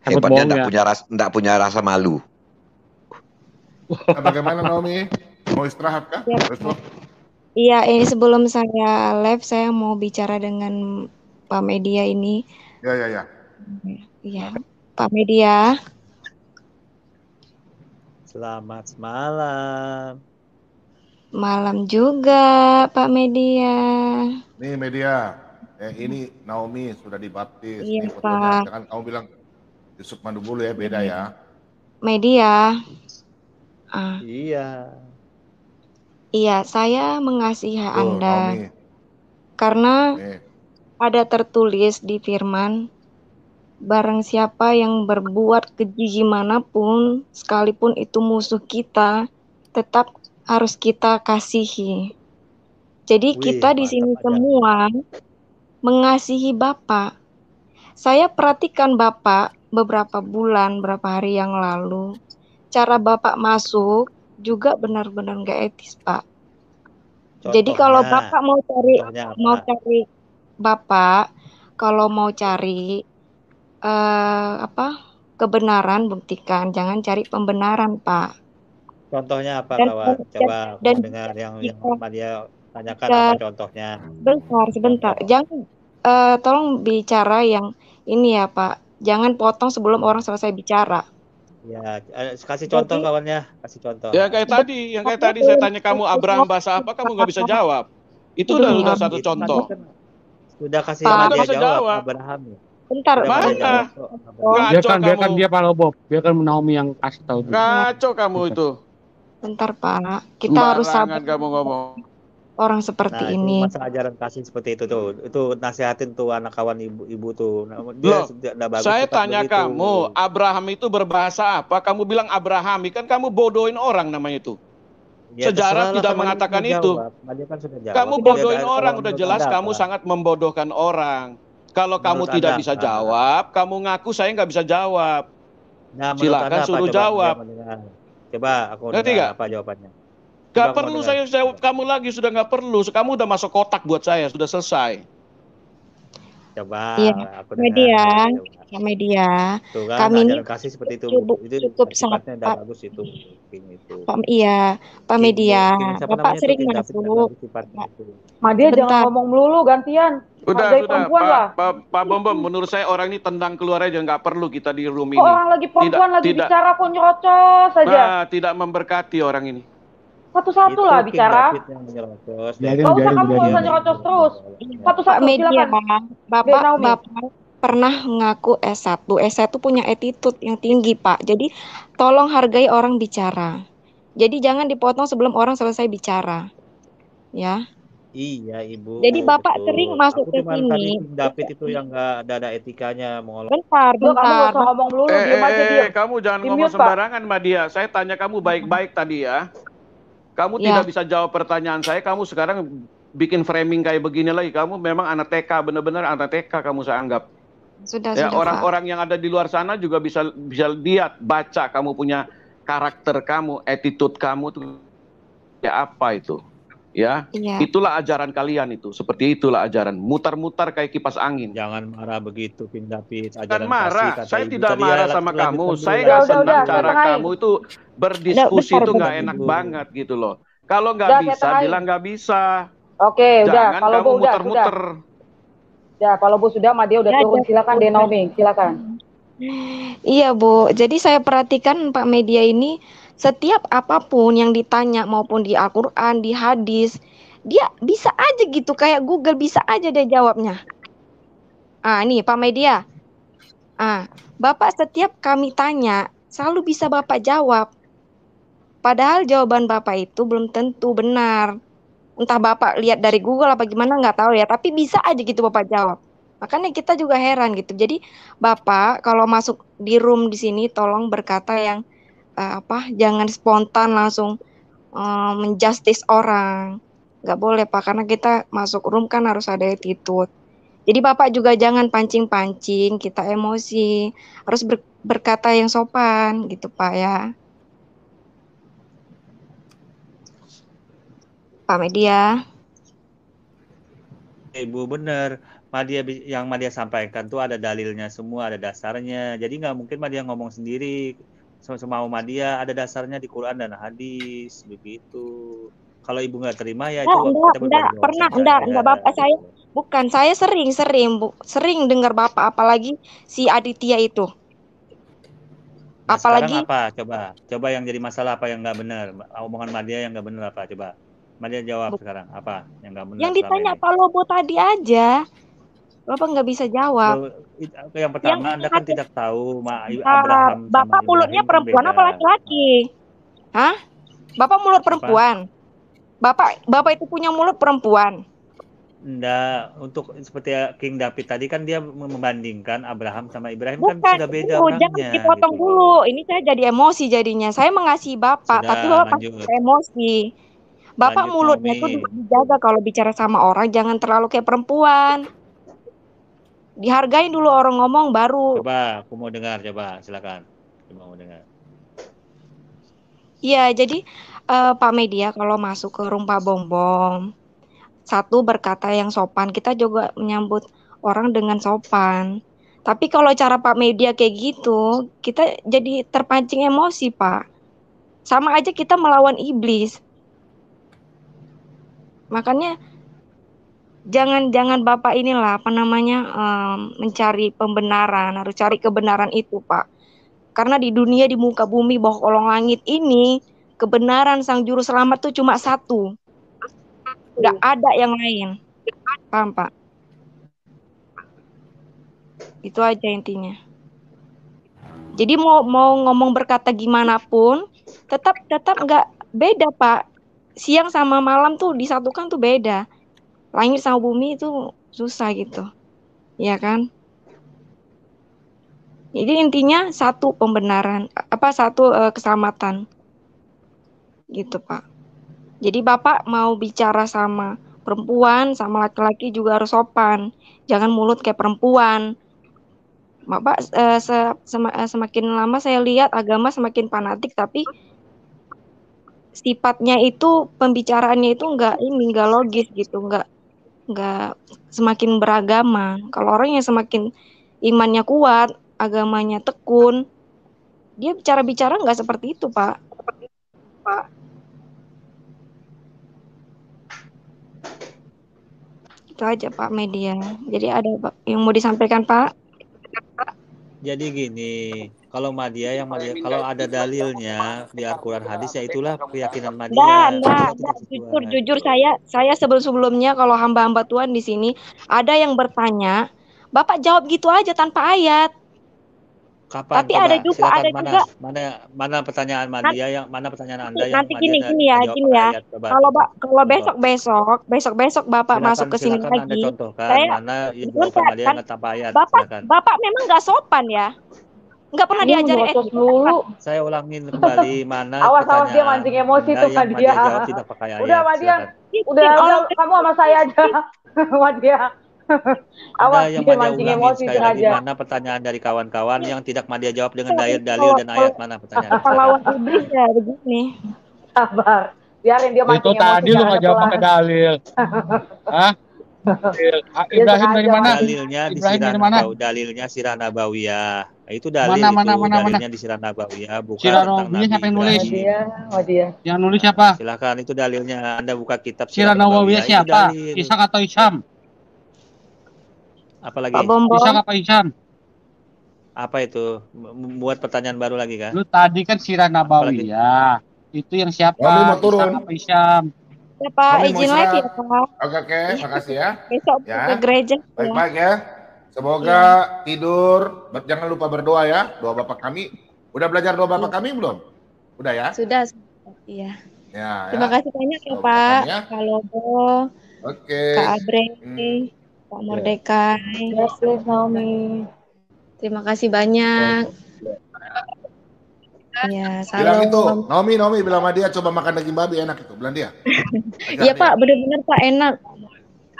Hebatnya enggak punya rasa malu. Nah, bagaimana Naomi? Mau istirahat kah? Iya, ini sebelum saya live, saya mau bicara dengan Pak Media ini. Ya. Iya, Pak Media. Selamat malam. Malam juga, Pak Media. Nih Media, ini Naomi sudah dibaptis. Iya, ini fotonya. Pak. Jangan kamu bilang Yusuf Mandubulu ya, beda ya. Media. Iya. Iya, saya mengasihi Anda. Naomi. Karena ada tertulis di firman, barang siapa yang berbuat keji manapun, sekalipun itu musuh kita, tetap harus kita kasihi. Jadi kita di sini semua mengasihi Bapak. Saya perhatikan Bapak beberapa bulan, beberapa hari yang lalu, cara Bapak masuk juga benar-benar nggak etis, Pak. Contohnya, jadi kalau Bapak mau cari Bapak kalau mau cari kebenaran, buktikan, jangan cari pembenaran, Pak. Contohnya apa, kawan? Coba dengar yang dia tanyakan apa contohnya. Sebentar. Jangan tolong bicara yang ini ya, Pak. Jangan potong sebelum orang selesai bicara. Ya, kasih contoh kawannya, kasih contoh. Ya kayak tadi saya tanya kamu Abraham bahasa apa, kamu nggak bisa jawab. Itu udah satu contoh. Sudah kasih sama dia jawab Abraham. Bentar, mana? Biarkan dia Pak Bob, biarkan Naomi yang kasih tahu. Ngaco kamu itu. Bentar Pak, kita harus sabar. Kamu ngomong. Orang seperti ini. Masa ajaran kasih seperti itu tuh. Itu nasihatin tuh anak kawan ibu tuh. Loh, saya tanya kamu, Abraham itu berbahasa apa? Kamu bilang Abraham, kan kamu bodohin orang namanya itu. Ya, sejarah tidak mengatakan itu. Kamu bodohin orang, udah jelas kamu sangat membodohkan orang. Kalau kamu tidak bisa jawab, kamu ngaku saya nggak bisa jawab. Silakan suruh jawab. Coba aku dengar apa jawabannya. Gak perlu saya jawab kamu lagi, sudah gak perlu. Kamu udah masuk kotak buat saya, sudah selesai. Coba aku media. Tuh kan, kami ini kasih seperti itu. Cukup sangat bagus itu. Iya, Pak Media. Bapak sering masuk. Media jangan ngomong melulu, gantian. Udah, Pak Bombom, menurut saya orang ini tendang keluar aja, nggak perlu kita di room ini. Orang lagi perempuan lagi bicara kok nyerocos saja. Nah, tidak memberkati orang ini. Satu-satu lah bicara. Gak usah kamu nyerocos terus. Satu-satu silakan. Bapak pernah ngaku S1. S1 punya attitude yang tinggi, Pak. Jadi tolong hargai orang bicara. Jadi jangan dipotong sebelum orang selesai bicara. Ya. Iya, Ibu. Jadi Bapak sering masuk ke sini. David itu yang nggak ada etikanya mengolok. Bentar. Kamu ngomong dulu, diam aja dia. Kamu jangan ngomong sembarangan, Madia. Saya tanya kamu baik-baik tadi ya. Kamu tidak bisa jawab pertanyaan saya, kamu sekarang bikin framing kayak begini lagi. Kamu memang anak TK, benar-benar anak TK kamu saya anggap. Sudah, orang-orang yang ada di luar sana juga bisa lihat, baca kamu punya karakter kamu, attitude kamu tuh ya apa itu? Ya, itulah ajaran kalian itu. Seperti itulah ajaran, mutar-mutar kayak kipas angin. Jangan marah begitu, David. Ajaran marah. Saya tidak marah sama kamu. Saya nggak senang cara kamu itu berdiskusi itu nggak enak banget gitu loh. Kalau nggak bisa, bilang nggak bisa. Oke, jangan kalau kamu muter-muter. Ya, kalau Bu sudah, Madia udah turun. Silakan deh Naomi, silakan. Iya Bu, jadi saya perhatikan Pak Media ini setiap apapun yang ditanya maupun di Al-Quran, di hadis, dia bisa aja gitu, kayak Google bisa aja dia jawabnya. Nih Pak Media, Bapak setiap kami tanya, selalu bisa Bapak jawab. Padahal jawaban Bapak itu belum tentu benar. Entah Bapak lihat dari Google apa gimana nggak tahu ya, tapi bisa aja gitu Bapak jawab. Makanya kita juga heran gitu. Jadi Bapak kalau masuk di room di sini tolong berkata yang jangan spontan langsung menjustis orang. Nggak boleh Pak, karena kita masuk room kan harus ada attitude. Jadi Bapak juga jangan pancing-pancing kita emosi, harus berkata yang sopan gitu Pak ya. Pak Media. Ibu bener, yang Madia sampaikan tuh ada dalilnya semua, ada dasarnya. Jadi nggak mungkin Madia ngomong sendiri. Semau Madia ada dasarnya di Quran dan hadis begitu. Kalau ibu nggak terima ya itu enggak Bapak saya bukan, saya sering dengar Bapak, apalagi si Aditya itu. Nah, apalagi apa? Coba yang jadi masalah, apa yang nggak benar? Omongan Madia yang nggak benar apa? Coba Madia jawab sekarang, apa yang nggak benar? Yang ditanya Pak Lobo tadi aja, Bapak nggak bisa jawab. Yang pertama, Anda kan tidak tahu Abraham Bapak mulutnya perempuan apa laki-laki? Hah? Bapak mulut perempuan? Bapak itu punya mulut perempuan? Enggak, untuk seperti King David tadi kan dia membandingkan Abraham sama Ibrahim. Bukan, kan sudah beda orangnya. Jangan dipotong gitu dulu. Ini saya jadi emosi jadinya. Saya mengasihi Bapak, sudah, tapi Bapak pasti emosi. Bapak mulutnya tuh dijaga kalau bicara sama orang, jangan terlalu kayak perempuan. Dihargain dulu orang ngomong baru. Coba, aku mau dengar, coba silakan. Coba mau dengar. Iya, jadi Pak Media kalau masuk ke rumah bongbong, satu berkata yang sopan, kita juga menyambut orang dengan sopan. Tapi kalau cara Pak Media kayak gitu, kita jadi terpancing emosi, Pak. Sama aja kita melawan iblis. Makanya jangan Bapak inilah mencari pembenaran, harus cari kebenaran itu, Pak. Karena di dunia, di muka bumi, bawah kolong langit ini, kebenaran Sang Juru Selamat itu cuma satu. Nggak ada yang lain. Paham, Pak? Itu aja intinya. Jadi mau ngomong berkata gimana pun, tetap nggak beda, Pak. Siang sama malam tuh disatukan tuh beda. Langit sama bumi itu susah gitu. Ya kan? Jadi intinya satu pembenaran, satu keselamatan. Gitu, Pak. Jadi Bapak mau bicara sama perempuan, sama laki-laki juga harus sopan. Jangan mulut kayak perempuan. Bapak semakin lama saya lihat agama semakin fanatik, tapi sifatnya itu, pembicaraannya itu nggak logis gitu, nggak semakin beragama. Kalau orang yang semakin imannya kuat, agamanya tekun, dia bicara nggak seperti itu, Pak. Itu aja Pak Media. Jadi ada yang mau disampaikan, Pak? Jadi gini, kalau kalau ada dalilnya di Al-Quran hadis, ya itulah keyakinan Madia. Jujur saya sebelumnya kalau hamba-hamba Tuhan di sini ada yang bertanya, Bapak jawab gitu aja tanpa ayat. Kapan? Tapi ada juga mana pertanyaan Madia, mana pertanyaan Anda nanti gini ya. Kalau besok Bapak masuk ke sini lagi. Mana jawaban Madia nggak tanpa ayat. Bapak memang nggak sopan ya. Nggak pernah diajari dulu. Saya ulangin kembali, mana awas dia mancing emosi tuh Madia. Tidak pakai ayat. Udah Madia, udah kamu sama saya aja. Madia. Awas yang Madia ulangin sekali lagi, mana pertanyaan dari kawan-kawan yang tidak Madia jawab dengan dalil dan ayat, mana pertanyaan? Lawan iblis ya begini. Sabar, biarin dia mancing emosi. Itu tadi lu nggak jawab pakai dalil. Hah? Ibrahim dari mana? Dalilnya Sirah Nabawiyah. Itu dalilnya di Sirah Nabawiyah, bukan tentang Nabi siapa yang nulis? Madia. Yang nulis siapa? Silakan, itu dalilnya. Anda buka kitab Sirah Nabawiyah siapa? Ishak atau Isyam? Apalagi? Ishak apa Isyam? Apa itu? Buat pertanyaan baru lagi kan? Lu tadi kan Sirah Nabawiyah. Itu yang siapa? Ishak apa Isyam? Ya Pak, izin live ya Pak. Oke, makasih ya. Besok ke gereja. Baik-baik ya. Semoga tidur, jangan lupa berdoa ya. Doa Bapak kami. Udah belajar doa Bapak kami belum? Udah ya? Sudah, iya. Ya, terima kasih banyak ya Pak. Kak Lobo, Kak Abre, Pak Mordekai. Naomi. Terima kasih banyak. Ya, Bilang itu, salam. Nomi bilang sama dia coba makan daging babi enak itu, bilang dia. Iya Pak, benar-benar Pak enak.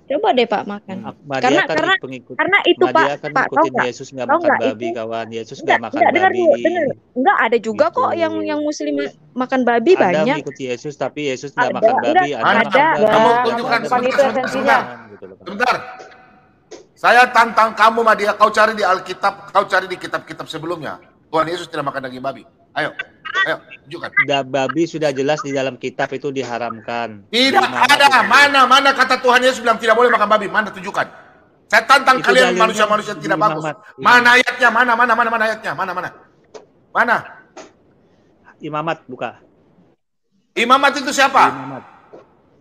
Coba deh Pak makan. Madia kan pengikut. Karena itu Madia Pak, kan Pak tahu ngikutin nggak? Yesus nggak Tahu makan nggak babi itu? kawan. Yesus nggak makan Dengar babi. dulu, dengar. Enggak ada juga kok Gitu. yang muslim makan babi Anda banyak. mengikuti Yesus tapi Yesus nggak makan babi. enggak, Anda ada. makan babi. Kamu Nggak tunjukkan makan Bukan itu babi. esensinya. Sebentar. Saya tantang kamu Madia, kau cari di Alkitab, kau cari di kitab-kitab sebelumnya. Tuhan Yesus tidak makan daging babi. Ayo, tunjukkan. Babi sudah jelas di dalam kitab itu diharamkan. Tidak ada. Mana kata Tuhan Yesus bilang tidak boleh makan babi? Mana tunjukkan? Saya tantang Itu kalian dalilnya manusia-manusia di tidak bagus. Imamat. Mana ayatnya? Mana ayatnya? Mana? Imamat buka. Imamat itu siapa? Imamat.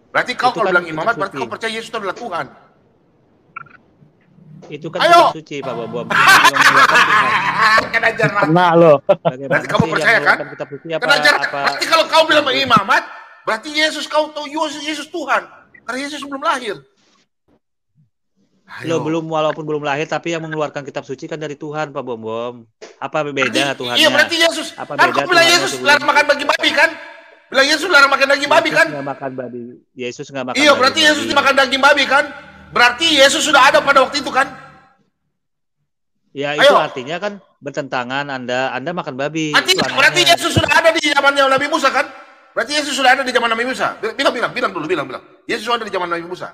Berarti kau Itu kalau kan bilang kitab imamat berarti suci. kau percaya Yesus itu adalah Tuhan. Itu kan Ayo. kitab suci Pak Bobom. Yang mengeluarkan Tuhan. Kena jarak. Kena lo. Bagaimana Berarti kamu sih percaya yang kan? mengeluarkan kitab suci Kena jarak. apa? Berarti kalau kau bilang imamat, berarti Yesus kau tahu Yesus Tuhan. Karena Yesus belum lahir. Lo walaupun belum lahir tapi yang mengeluarkan kitab suci kan dari Tuhan Pak Bom. Apa beda Tuhannya? Iya berarti Yesus. Apa Kan beda kau bilang Tuhannya Yesus sebelum- larang makan daging babi kan? Bilang Yesus larang makan daging babi kan? Nggak makan babi. Yesus nggak makan. Iya berarti daging Yesus babi. dimakan daging babi kan? Berarti Yesus sudah ada pada waktu itu kan? Ya itu Ayo. artinya kan bertentangan Anda makan babi. Berarti, Itu anehnya. berarti Yesus sudah ada di zamannya Nabi Musa kan? Berarti Yesus sudah ada di zaman Nabi Musa. Bilang dulu. Yesus sudah ada di zaman Nabi Musa.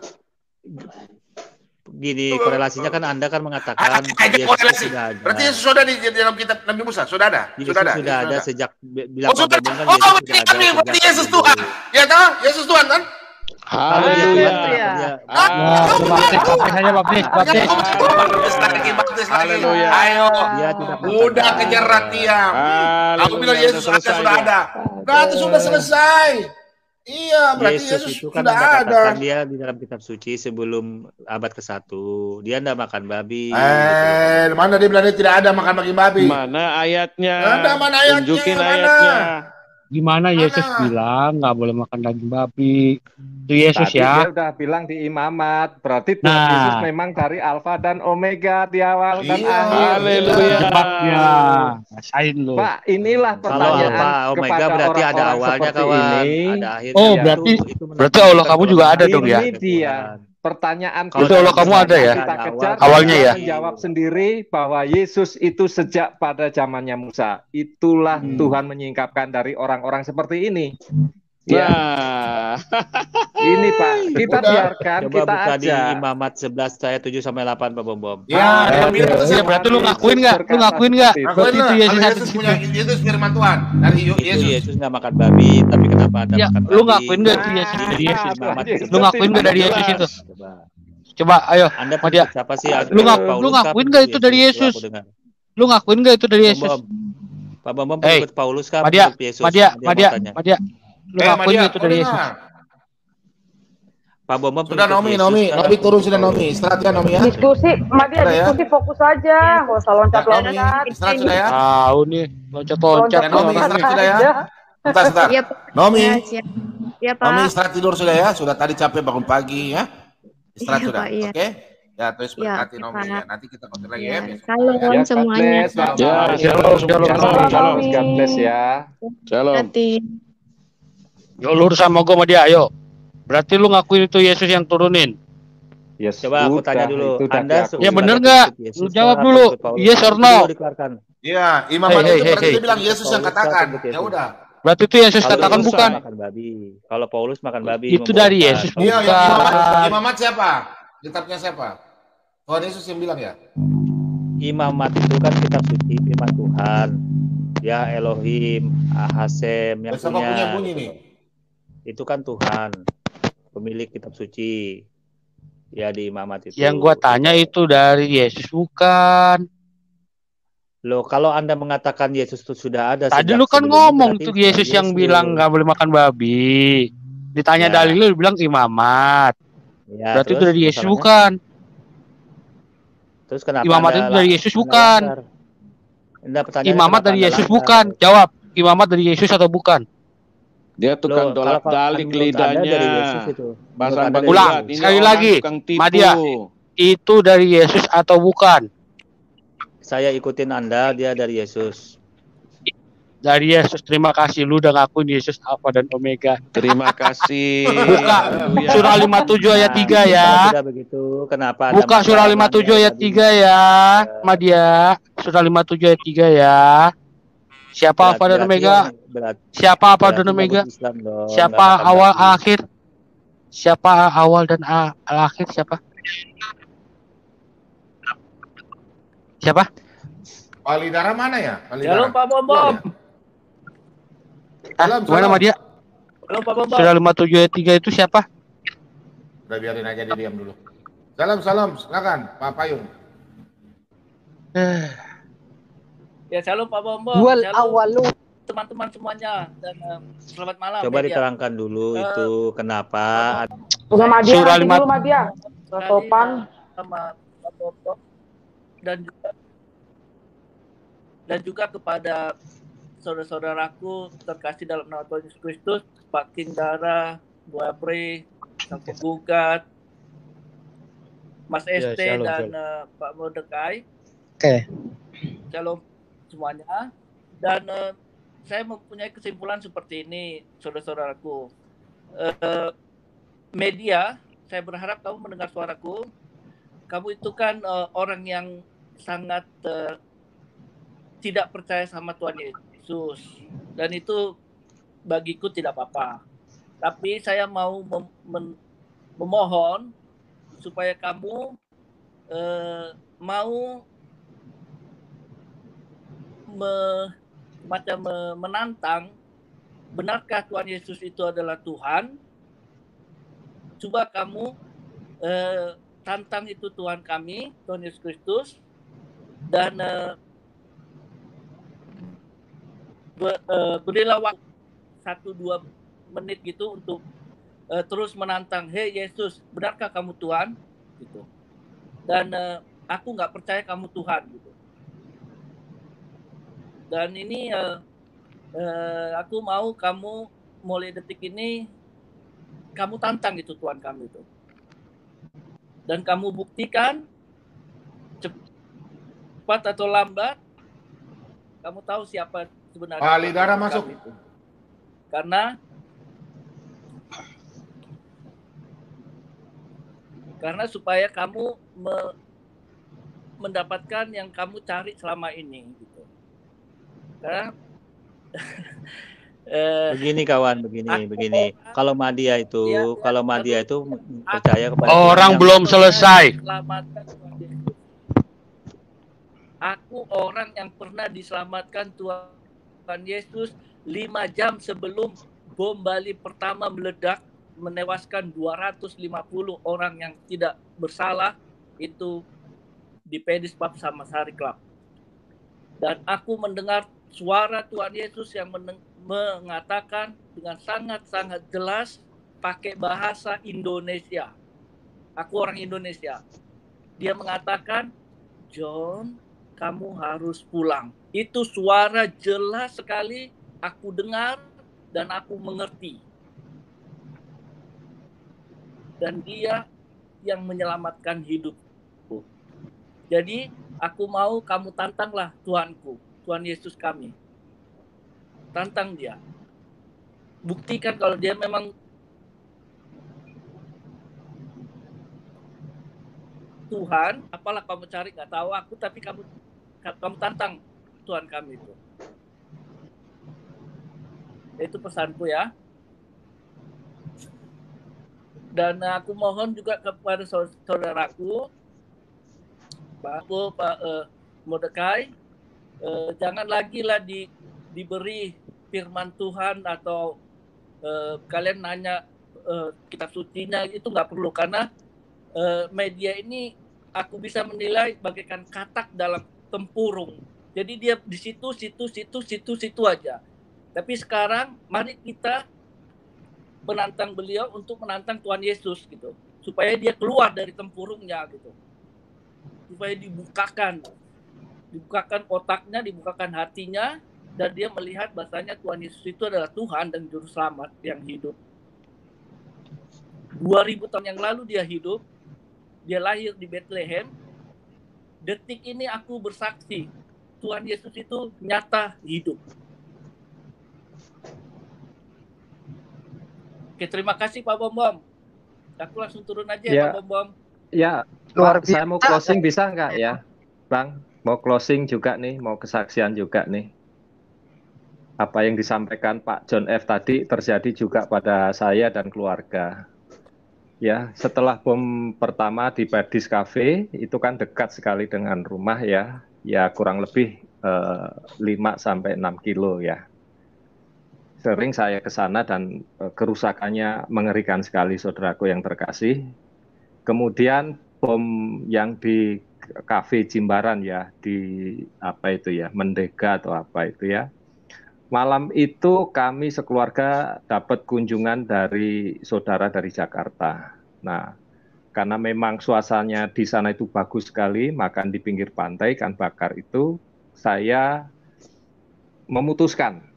Gini korelasinya kan Anda kan mengatakan Aja Yesus korelasi. sudah ada. Berarti Yesus sudah di dalam kitab Nabi Musa. Sudah ada. Yesus Sudah ada. sudah ada Yesus sejak bilang Oh, sudah. Pak Bom kan Oh, Yesus sudah berarti ada. berarti sejak Yesus dulu. Tuhan. Ya tahu? Yesus Tuhan kan? Haleluya. Baptis aja baptis. Baptis lagi. Haleluya. Ayo. Dia tidak Udah kejar Ratiam. Kamu bilang Haleluya, Yesus udah ada, selesai sudah dia. ada. Berarti sudah selesai. Iya, berarti Yesus Yesus itu kan sudah Anda ada. katakan dia di dalam kitab suci sebelum abad ke-1. Dia enggak makan babi. Mana dia bilang dia tidak ada makan daging babi? Mana ayatnya? Ada, mana ayatnya? Tunjukin Mana? ayatnya. Gimana Yesus bilang nggak boleh makan daging babi? Itu Yesus Tadi ya. dia udah bilang di imamat, berarti Tuhan Nah. Yesus memang dari Alfa dan Omega di awal dan Iya. akhir. Haleluya. Jebaknya. Rasain lo. Pak, inilah Kalau pertanyaan Alfa Omega kepada berarti ada orang-orang awalnya seperti kawan, ini. ada akhirnya. Oh, Itu berarti Allah kamu juga ada dong ya? Ini dia pertanyaan Kalau Itu Allah kamu ada ya? kita kejar. Awalnya Dia ya? menjawab sendiri bahwa Yesus itu sejak pada zamannya Musa. Itulah Tuhan menyingkapkan dari orang-orang seperti ini. Ya, Nah, ini Pak, kita Udah. biarkan Coba kita buka di aja. Imamat 11 ayat 7 sampai 8 Pak Bom. Ya, dia bilang Ya berarti lu ngakuin nggak? Lu ngakuin nggak? Ngakuin Berarti itu Yesus Kalau ada Yesus di punya situ. Yesus firman Tuhan dari Itu Yesus. Yesus nggak makan babi, tapi kenapa Anda Ya, makan babi? lu ngakuin nggak itu Yesus Di dari Yesus? Imamat Lu 11. ngakuin nggak dari Yesus itu? Coba. Coba, ayo. Anda Madia. pengikut siapa sih? Lu Paulus kah, ngakuin nggak itu dari Coba Yesus? aku dengar. Lu ngakuin nggak itu dari Yesus? Pak Bambam Hey, pengikut Paulus kah? Madia, Pengikut Yesus? Madia. Mau tanya. Lu ngakuin Madia, nggak itu dari kau Yesus? dengar? Pak Bambam Sudah pengikut Nomi, Yesus Nomi, kah? Nomi turun sudah Nomi. Istirahat ya Nomi ya. Diskusi, Madia, Sudah ya? diskusi fokus aja. Nggak usah Nomi, loncat-loncat. istirahat sudah ya. Tahu nih, loncat-loncat. Ya, Nomi, Loncat-loncat istirahat sudah ya. aja. Sebentar. Iya Pak. Nomi, Ya, siap. Iya Pak. Nomi istirahat tidur sudah ya. Sudah tadi capek bangun pagi ya. Istirahat Iya, sudah. Pak, iya. Oke. Ya, terus Iya, berkati oke, Nomi Pak. ya. Nanti kita kontak lagi Ya, ya besok. salam Ya. God semuanya. bless, Pak. Ya, Shalom, shalom, Shalom, God bless ya. shalom. Hati. Yo lurus sama gue sama dia, ayo. Berarti lu ngakuin itu Yesus yang turunin? Yes, Coba aku udah, tanya dulu. itu udah Anda diakui. Ya bener ada nggak? pengikut Yesus Lu jawab kah, dulu. pengikut Paulus? Yes or Itu no? dulu dikeluarkan. Iya, Imam Hey, Mati hey, itu hey, berarti hey. dia bilang Yesus yang Paulus katakan. atau Ya udah. Berarti itu Yesus Kalau katakan Paulus bukan? makan babi. Kalau Paulus makan babi. Itu dari Yesus, Iya, bukan. yang Imamat siapa? Kitabnya siapa? Tuhan Yesus yang bilang ya. Imamat itu kan kitab suci firman Tuhan. Ya Elohim, Ahasem yang Besok kau punya punya. bunyi nih. Itu kan Tuhan, pemilik kitab suci. Ya di Imamat itu. Yang gua tanya itu dari Yesus bukan. Loh, kalau Anda mengatakan Yesus itu sudah ada Tadi sejak lu kan sebelum ngomong berarti itu Yesus yang bilang nggak boleh makan babi. Ditanya Ya. dalil lu bilang imamat. Ya, Berarti itu terus dari Yesus masalahnya? bukan. Terus kenapa Imamat Anda itu dari Yesus Anda bukan. langgar? Anda pertanyaannya Imamat kenapa dari Anda Yesus langgar? bukan. Jawab. Imamat dari Yesus atau bukan? Dia tukang Loh, kalau dolak-dalik menurut Anda dari lidahnya. Yesus itu. Bahasa Menurut Anda Ulang, Baghdad. Ini sekali orang lagi. tukang tipu. Madia. Itu dari Yesus atau bukan? Saya ikutin Anda, dia dari Yesus. dari Yesus. Terima kasih lu udah ngakuin Yesus Alfa dan Omega. Terima kasih. Buka surah 57 ayat 3 ya. Tidak begitu. Kenapa? Buka surah 57 ayat 3 ya, Madia. Surah 57 ayat 3 ya. Siapa Alfa dan Omega? Siapa Alfa dan Omega? Siapa awal akhir? Siapa awal dan akhir? Siapa? Siapa? Palidara mana ya? Shalom Pak Bom Bom. Mana sama dia? Shalom Pak Bom Bom. Surah 57 ayat 3 itu siapa? Udah biarin aja dia diam dulu. Salam, silakan Pak Payung. Ya shalom Pak Bom Bom. Wal awalu. Teman-teman semuanya dan selamat malam. Coba diterangkan dulu itu kenapa. Surah 5 dulu Madia. Sopan sama Pak Bom Bom dan juga kepada saudara-saudaraku terkasih dalam nama Tuhan Yesus Kristus, Pak Kindara, Bu Apri, Sang Penggugat, Mas ST dan Pak Mordekai. Oke. Shalom semuanya. Dan saya mempunyai kesimpulan seperti ini, saudara-saudaraku. Media, saya berharap kamu mendengar suaraku. Kamu itu kan orang yang sangat tidak percaya sama Tuhan Yesus, dan itu bagiku tidak apa-apa. Tapi saya mau memohon supaya kamu mau menantang, benarkah Tuhan Yesus itu adalah Tuhan? Coba kamu tantang itu Tuhan kami, Tuhan Yesus Kristus, dan berilah waktu 1-2 menit gitu untuk terus menantang, hei Yesus, benarkah kamu Tuhan? Gitu. Dan aku nggak percaya kamu Tuhan gitu. Dan ini aku mau kamu mulai detik ini kamu tantang itu Tuhan kami itu. Dan kamu buktikan cepat atau lambat kamu tahu siapa sebenarnya. Palidara masuk. Itu. Karena supaya kamu mendapatkan yang kamu cari selama ini gitu. Karena begini kawan, begini. Kalau Madia itu percaya kepada orang belum selesai. Aku orang yang pernah diselamatkan Tuhan Yesus 5 jam sebelum bom Bali pertama meledak menewaskan 250 orang yang tidak bersalah itu di Pedis Pub sama Sari Club. Dan aku mendengar suara Tuhan Yesus yang mengatakan dengan sangat-sangat jelas pakai bahasa Indonesia. Aku orang Indonesia. Dia mengatakan, John, kamu harus pulang. Itu suara jelas sekali aku dengar dan aku mengerti. Dan dia yang menyelamatkan hidupku. Jadi aku mau kamu tantanglah Tuhanku, Tuhan Yesus kami. Tantang dia. Buktikan kalau dia memang Tuhan, apalah kamu cari, nggak tahu aku, tapi kamu tantang Tuhan kami itu. Itu pesanku ya. Dan aku mohon juga kepada saudaraku, Pak Mordekai, jangan lagi lah diberi firman Tuhan atau kalian nanya kitab sucinya, itu nggak perlu, karena media ini aku bisa menilai bagaikan katak dalam tempurung. Jadi dia di situ aja. Tapi sekarang mari kita menantang beliau untuk menantang Tuhan Yesus gitu, supaya dia keluar dari tempurungnya gitu, supaya dibukakan otaknya, dibukakan hatinya, dan dia melihat bahasanya Tuhan Yesus itu adalah Tuhan dan Juru Selamat yang hidup. 2000 tahun yang lalu dia hidup, dia lahir di Bethlehem. Detik ini aku bersaksi, Tuhan Yesus itu nyata hidup. Oke, terima kasih Pak Bom. Aku langsung turun aja Ya, Pak Bom. ya, Luar Pak, saya mau biasa. closing bisa nggak ya, Bang? Mau closing juga nih, mau kesaksian juga nih. Apa yang disampaikan Pak John F. tadi terjadi juga pada saya dan keluarga. Ya, setelah bom pertama di Badis Cafe, itu kan dekat sekali dengan rumah ya. Ya, kurang lebih 5-6 kilo ya. Sering saya ke sana dan kerusakannya mengerikan sekali, saudaraku yang terkasih. Kemudian bom yang di kafe Jimbaran ya, di apa itu ya, Mendega atau apa itu ya. Malam itu kami sekeluarga dapat kunjungan dari saudara dari Jakarta. Nah, karena memang suasananya di sana itu bagus sekali, makan di pinggir pantai, ikan bakar itu, saya memutuskan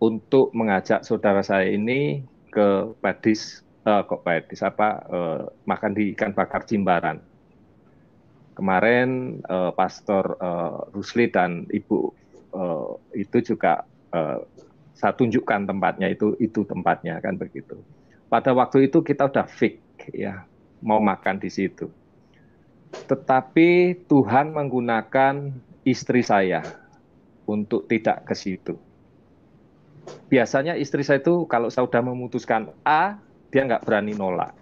untuk mengajak saudara saya ini ke Badis, makan di ikan bakar Jimbaran. Kemarin Pastor Rusli dan Ibu itu juga saya tunjukkan tempatnya, itu tempatnya kan begitu. Pada waktu itu kita udah fix ya mau makan di situ. Tetapi Tuhan menggunakan istri saya untuk tidak ke situ. Biasanya istri saya itu kalau saya sudah memutuskan A, dia nggak berani nolak.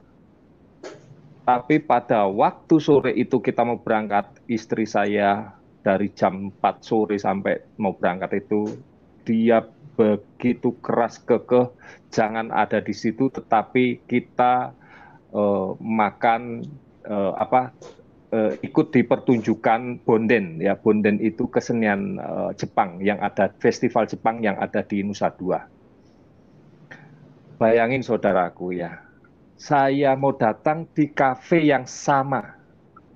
Tapi pada waktu sore itu kita mau berangkat, istri saya dari jam 4 sore sampai mau berangkat itu, dia begitu keras kekeh, jangan ada di situ, tetapi kita makan ikut di pertunjukan Bonden ya. Bonden itu kesenian Jepang yang ada, festival Jepang yang ada di Nusa Dua. Bayangin saudaraku ya, saya mau datang di kafe yang sama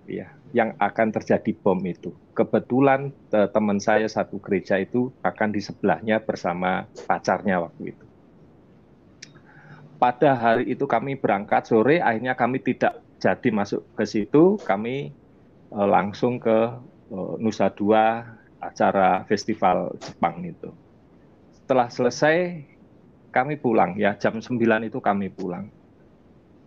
ya, yang akan terjadi bom itu. Kebetulan teman saya satu gereja itu akan di sebelahnya bersama pacarnya waktu itu. Pada hari itu kami berangkat sore, akhirnya kami tidak jadi masuk ke situ, kami langsung ke Nusa Dua, acara festival Jepang itu. Setelah selesai, kami pulang ya, jam 9 itu kami pulang.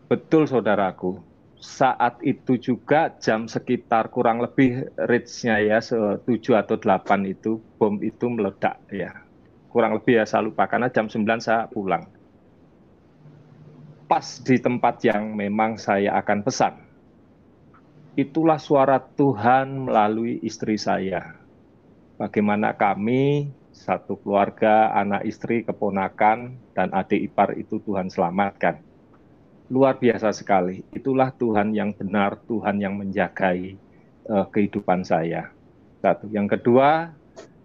Betul saudaraku, saat itu juga jam sekitar kurang lebih reach-nya ya, 7 atau 8 itu, bom itu meledak ya. Kurang lebih ya, saya lupa, karena jam 9 saya pulang. Pas di tempat yang memang saya akan pesan. Itulah suara Tuhan melalui istri saya. Bagaimana kami, satu keluarga, anak istri, keponakan, dan adik ipar itu Tuhan selamatkan. Luar biasa sekali. Itulah Tuhan yang benar, Tuhan yang menjagai kehidupan saya. Satu. Yang kedua,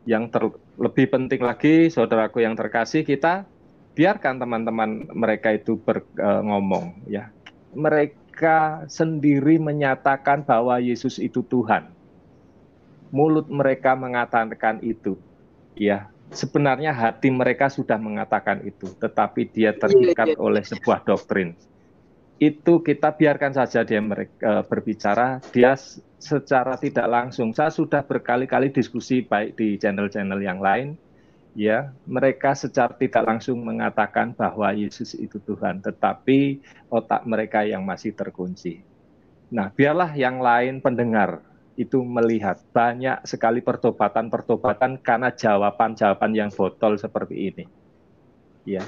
yang lebih penting lagi, saudaraku yang terkasih, kita biarkan teman-teman mereka itu ngomong ya. Mereka sendiri menyatakan bahwa Yesus itu Tuhan. Mulut mereka mengatakan itu. Ya, sebenarnya hati mereka sudah mengatakan itu, tetapi dia terikat oleh sebuah doktrin. Itu kita biarkan saja dia berbicara, dia secara tidak langsung. Saya sudah berkali-kali diskusi baik di channel-channel yang lain, ya, mereka secara tidak langsung mengatakan bahwa Yesus itu Tuhan, tetapi otak mereka yang masih terkunci. Nah, biarlah yang lain pendengar itu melihat banyak sekali pertobatan karena jawaban-jawaban yang botol seperti ini. Ya,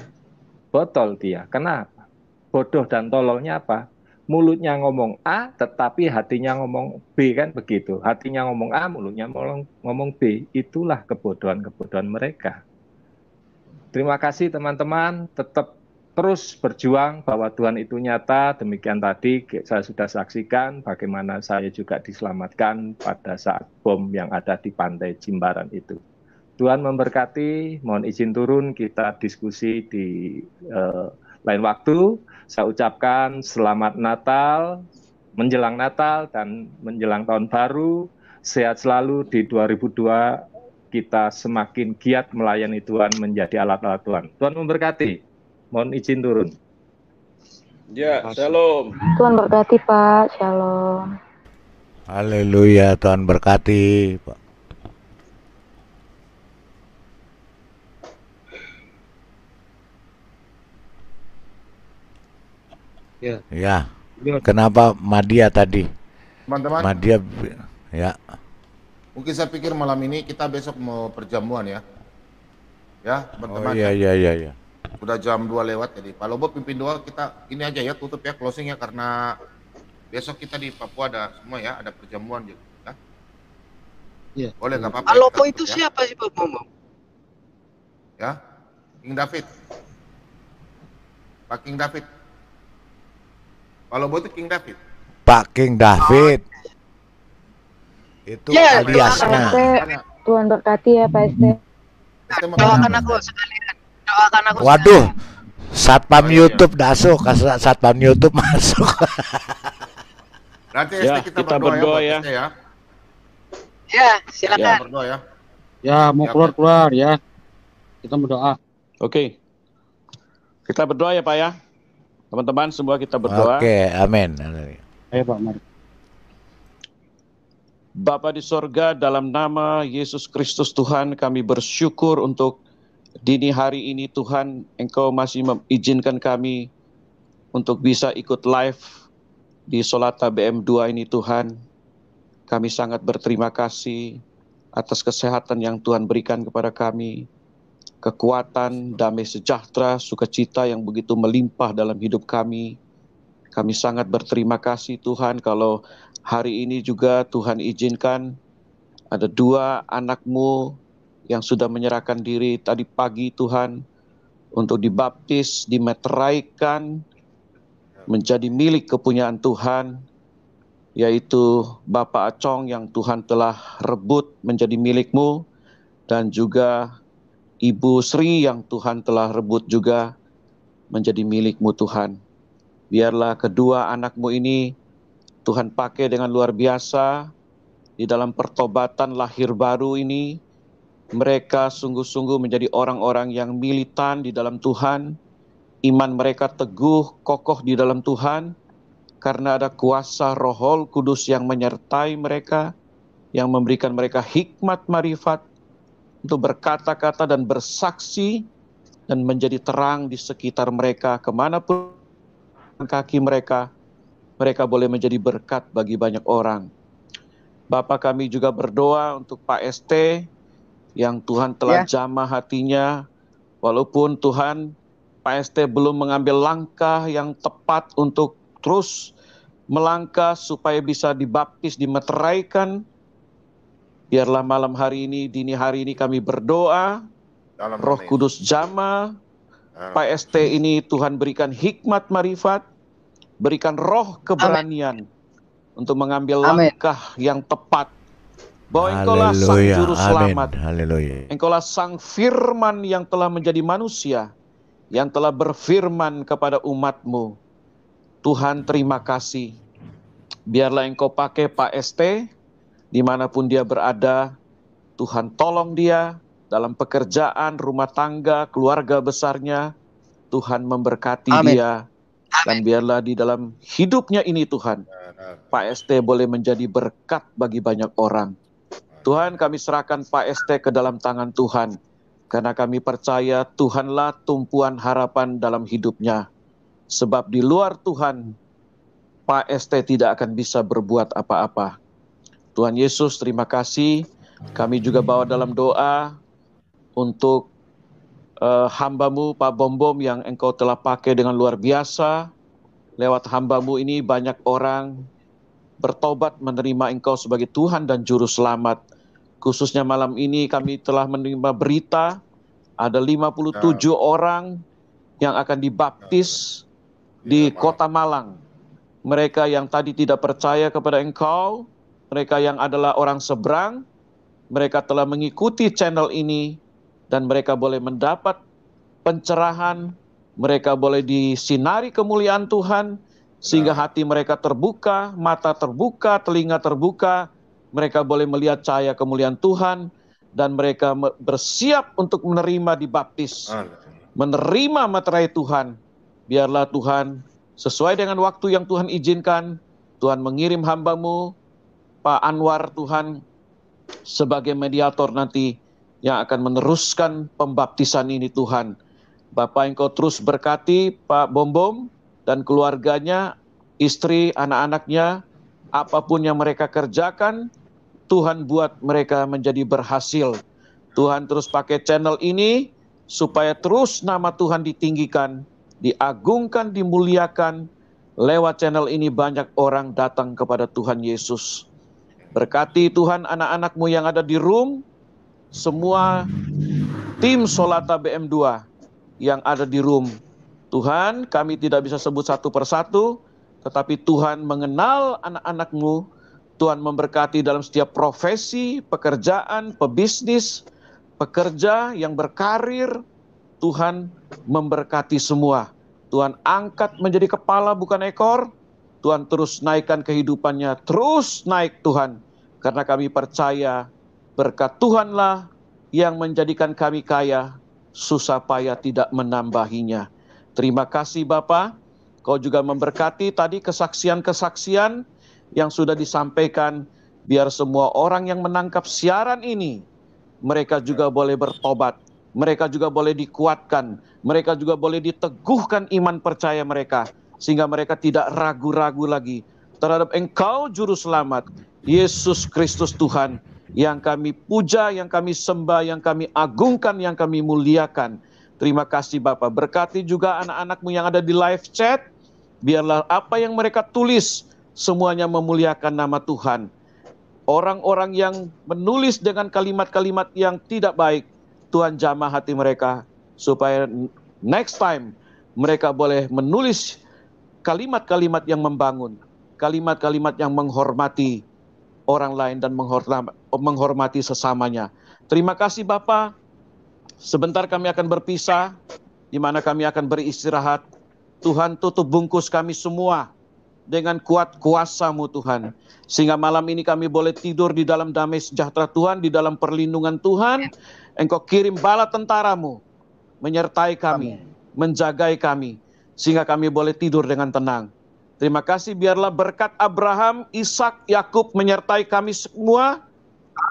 botol dia. Kenapa? Bodoh dan tololnya apa? Mulutnya ngomong A, tetapi hatinya ngomong B, kan begitu. Hatinya ngomong A, mulutnya ngomong B. Itulah kebodohan-kebodohan mereka. Terima kasih teman-teman, tetap terus berjuang bahwa Tuhan itu nyata. Demikian tadi saya sudah saksikan bagaimana saya juga diselamatkan pada saat bom yang ada di pantai Jimbaran itu. Tuhan memberkati, mohon izin turun, kita diskusi di lain waktu. Saya ucapkan selamat Natal, menjelang Natal dan menjelang tahun baru. Sehat selalu di 2002, kita semakin giat melayani Tuhan, menjadi alat-alat Tuhan. Tuhan memberkati. Mohon izin turun. Ya, shalom. Tuhan berkati Pak, shalom. Haleluya, Tuhan berkati Pak. Ya. Kenapa Madia tadi? Teman-teman, Madia, ya. mungkin saya pikir malam ini kita besok mau perjamuan ya. Ya, teman-teman. Oh iya. Udah jam 2 lewat, jadi Pak Lobo pimpin doa, kita ini aja ya, tutup ya, closing ya, karena besok kita di Papua ada semua ya, ada perjamuan gitu ya. Iya. Boleh nggak apa-apa? Pak Lobo kita itu tutup, ya. siapa sih Pak Bombom? Ya, King David. Pak King David. Pak Lobo itu King David. Pak King David. Itu aliasnya. Tuhan berkati ya Pak ST. Doakan aku sekalian. Doakan aku. Waduh, satpam YouTube masuk, satpam YouTube masuk. Nanti Ya, kita kita berdoa berdoa ya. ya. buat ST ya. Ya, Kita silakan. berdoa ya. Ya, mau Ya, keluar ya. Kita berdoa. Oke. Kita berdoa ya Pak ya. Teman-teman semua kita berdoa. Oke, amin. Ayo Pak, mari. Bapa di sorga, dalam nama Yesus Kristus Tuhan, kami bersyukur untuk dini hari ini Tuhan, Engkau masih mengizinkan kami untuk bisa ikut live di Solata BM2 ini Tuhan. Kami sangat berterima kasih atas kesehatan yang Tuhan berikan kepada kami, kekuatan, damai sejahtera, sukacita yang begitu melimpah dalam hidup kami. Kami sangat berterima kasih Tuhan kalau hari ini juga Tuhan izinkan ada 2 anak-Mu yang sudah menyerahkan diri tadi pagi Tuhan untuk dibaptis, dimeteraikan, menjadi milik kepunyaan Tuhan, yaitu Bapak Acong yang Tuhan telah rebut menjadi milik-Mu, dan juga Ibu Sri yang Tuhan telah rebut juga menjadi milik-Mu Tuhan. Biarlah kedua anak-Mu ini Tuhan pakai dengan luar biasa di dalam pertobatan lahir baru ini. Mereka sungguh-sungguh menjadi orang-orang yang militan di dalam Tuhan. Iman mereka teguh, kokoh di dalam Tuhan, karena ada kuasa Roh Kudus yang menyertai mereka, yang memberikan mereka hikmat marifat untuk berkata-kata dan bersaksi, dan menjadi terang di sekitar mereka, kemanapun kaki mereka boleh menjadi berkat bagi banyak orang. Bapa, kami juga berdoa untuk Pak ST yang Tuhan telah jamah hatinya, walaupun Tuhan Pak ST belum mengambil langkah yang tepat untuk terus melangkah supaya bisa dibaptis, dimeteraikan. Biarlah malam hari ini, dini hari ini kami berdoa, Roh Kudus jamah, Pak ST ini Tuhan berikan hikmat marifat, berikan roh keberanian untuk mengambil langkah yang tepat. Bahwa Engkaulah Sang Juru Selamat. Engkaulah Sang Firman yang telah menjadi manusia, yang telah berfirman kepada umat-Mu. Tuhan, terima kasih. Biarlah Engkau pakai Pak ST, dimanapun dia berada. Tuhan tolong dia dalam pekerjaan, rumah tangga, keluarga besarnya. Tuhan memberkati dia. Dan biarlah di dalam hidupnya ini Tuhan, Pak ST boleh menjadi berkat bagi banyak orang. Tuhan, kami serahkan Pak ST ke dalam tangan Tuhan, karena kami percaya Tuhanlah tumpuan harapan dalam hidupnya. Sebab di luar Tuhan, Pak ST tidak akan bisa berbuat apa-apa. Tuhan Yesus, terima kasih. Kami juga bawa dalam doa untuk hamba-Mu Pak Bombom yang Engkau telah pakai dengan luar biasa. Lewat hamba-Mu ini banyak orang bertobat menerima Engkau sebagai Tuhan dan Juru Selamat. Khususnya malam ini kami telah menerima berita ada 57 orang yang akan dibaptis di Kota Malang. Mereka yang tadi tidak percaya kepada Engkau, mereka yang adalah orang seberang, mereka telah mengikuti channel ini, dan mereka boleh mendapat pencerahan, mereka boleh disinari kemuliaan Tuhan, sehingga hati mereka terbuka, mata terbuka, telinga terbuka, mereka boleh melihat cahaya kemuliaan Tuhan, dan mereka bersiap untuk menerima dibaptis, menerima materai Tuhan. Biarlah Tuhan, sesuai dengan waktu yang Tuhan izinkan, Tuhan mengirim hamba-Mu, Pak Anwar Tuhan, sebagai mediator nanti, yang akan meneruskan pembaptisan ini Tuhan. Bapak, Engkau terus berkati Pak Bombom dan keluarganya, istri, anak-anaknya, apapun yang mereka kerjakan, Tuhan buat mereka menjadi berhasil. Tuhan terus pakai channel ini supaya terus nama Tuhan ditinggikan, diagungkan, dimuliakan. Lewat channel ini banyak orang datang kepada Tuhan Yesus. Berkati Tuhan anak-anakmu yang ada di room, semua tim Solata BM2 yang ada di room. Tuhan, kami tidak bisa sebut satu persatu, tetapi Tuhan mengenal anak-anakmu. Tuhan memberkati dalam setiap profesi, pekerjaan, pebisnis, pekerja yang berkarir. Tuhan memberkati semua. Tuhan angkat menjadi kepala bukan ekor. Tuhan terus naikkan kehidupannya, terus naik Tuhan. Karena kami percaya berkat Tuhanlah yang menjadikan kami kaya, susah payah tidak menambahinya. Terima kasih Bapa, Kau juga memberkati tadi kesaksian-kesaksian yang sudah disampaikan. Biar semua orang yang menangkap siaran ini, mereka juga boleh bertobat. Mereka juga boleh dikuatkan, mereka juga boleh diteguhkan iman percaya mereka, sehingga mereka tidak ragu-ragu lagi terhadap Engkau Juru Selamat, Yesus Kristus Tuhan, yang kami puja, yang kami sembah, yang kami agungkan, yang kami muliakan. Terima kasih Bapa. Berkati juga anak-anakmu yang ada di live chat, biarlah apa yang mereka tulis semuanya memuliakan nama Tuhan. Orang-orang yang menulis dengan kalimat-kalimat yang tidak baik, Tuhan jamah hati mereka, supaya next time mereka boleh menulis kalimat-kalimat yang membangun, kalimat-kalimat yang menghormati orang lain dan menghormati sesamanya. Terima kasih Bapa. Sebentar kami akan berpisah, di mana kami akan beristirahat. Tuhan tutup bungkus kami semua dengan kuat kuasa-Mu Tuhan. Sehingga malam ini kami boleh tidur di dalam damai sejahtera Tuhan, di dalam perlindungan Tuhan. Engkau kirim bala tentara-Mu menyertai kami, menjagai kami, sehingga kami boleh tidur dengan tenang. Terima kasih, biarlah berkat Abraham, Ishak, Yakub menyertai kami semua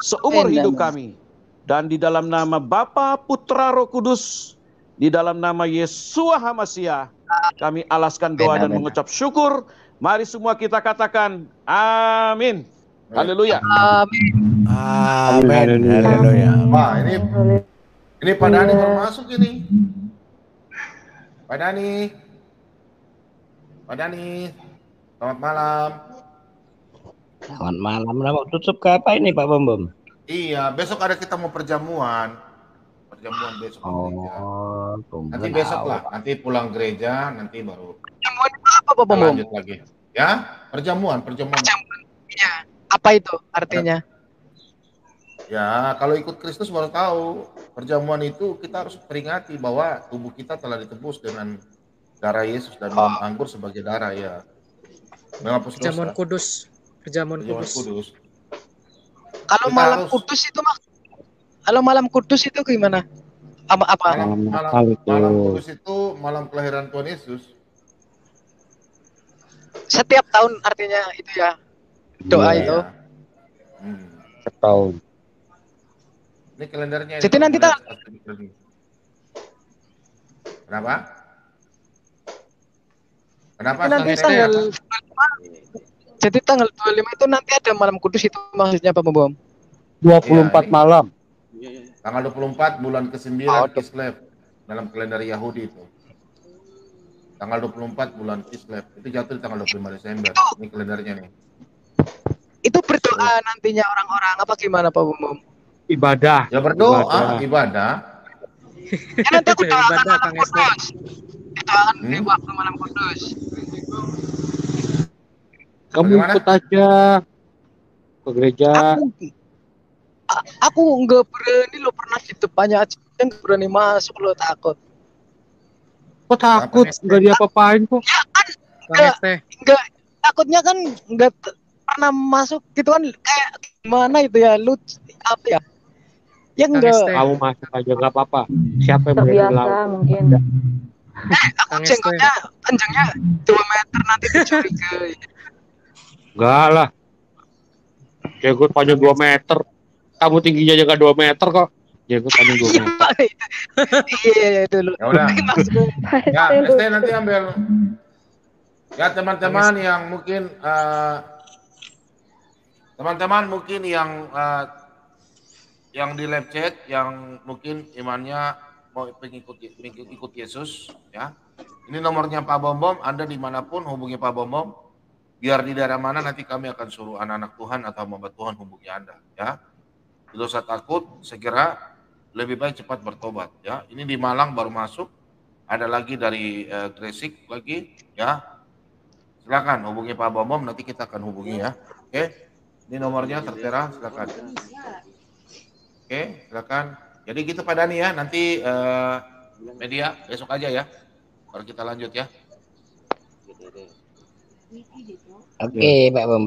seumur hidup kami. Dan di dalam nama Bapa, Putra, Roh Kudus, di dalam nama Yeshua HaMasiah, kami alaskan doa dan mengucap syukur. Mari semua kita katakan amin. Haleluya. Amin. Amin. Haleluya. Wah, ini Pak Dani baru masuk ini. Pak Dani. Pak Dani. Selamat malam. Selamat malam. Mau tutup ke apa ini Pak Bom? Iya, besok ada kita mau perjamuan. Perjamuan besok. Nanti besok lah. Nanti pulang gereja, nanti baru. Perjamuan apa Pak Bom? Lanjut lagi. Ya, perjamuan. Iya. Apa itu artinya? Ya, kalau ikut Kristus baru tahu. Perjamuan itu kita harus peringati bahwa tubuh kita telah ditebus dengan darah Yesus dan minum anggur sebagai darah ya. Menghapus dosa. Perjamuan kudus. Perjamuan kudus. Kalau Kita malam harus- kudus itu kalau malam kudus itu gimana? Apa? Malam kudus itu malam kelahiran Tuhan Yesus. Setiap tahun artinya itu ya. Doa itu. Setahun. Ini kalendernya. Jadi nanti Kenapa? Kenapa? Nanti Santai ya? jadi tanggal 25 itu nanti ada malam kudus itu maksudnya Pak Bom? 24 malam. Tanggal 24 bulan ke-9 Kislev dalam kalender Yahudi itu. Tanggal 24 bulan Kislev. Itu jatuh di tanggal 25 Desember. Ini kalendernya nih. Itu berdoa nantinya orang-orang apa gimana Pak Bom? Ibadah. Ya berdoa, ibadah. Ya nanti aku doakan malam kudus. Doakan di waktu malam kudus. Kamu ikut aja ke gereja. Aku nggak berani lo, pernah di depannya aja nggak berani masuk lo, takut. Kok takut? Nggak diapa-apain kok. Ya kan nggak takutnya kan nggak pernah masuk gitu kan, kayak gimana itu ya, lu apa ya? Ya enggak. Kamu masuk aja nggak apa-apa. Siapa yang berani Terbiasa lawan? mungkin. Aku jenggotnya panjangnya 2 meter nanti dicurigai. Enggak lah. Jenggot panjang 2 meter. Kamu tingginya aja nggak 2 meter kok. Jenggot panjang 2 meter. Iya dulu. Ya udah. Ya, Este nanti ambil Ya teman-teman yang mungkin yang di live chat yang mungkin imannya mau ikut Yesus ya. Ini nomornya Pak Bom, Anda dimanapun hubungi Pak Bom, biar di daerah mana nanti kami akan suruh anak-anak Tuhan atau hamba Tuhan hubungi Anda ya. Tidak usah takut, segera lebih baik cepat bertobat ya. Ini di Malang baru masuk, ada lagi dari Gresik lagi ya. Silakan hubungi Pak Bom, nanti kita akan hubungi ya. Oke. Ini nomornya tertera, silakan. Oke, silakan. Jadi gitu Pak Dani ya, nanti media besok aja ya. Baru kita lanjut ya. Oke, Pak Bom.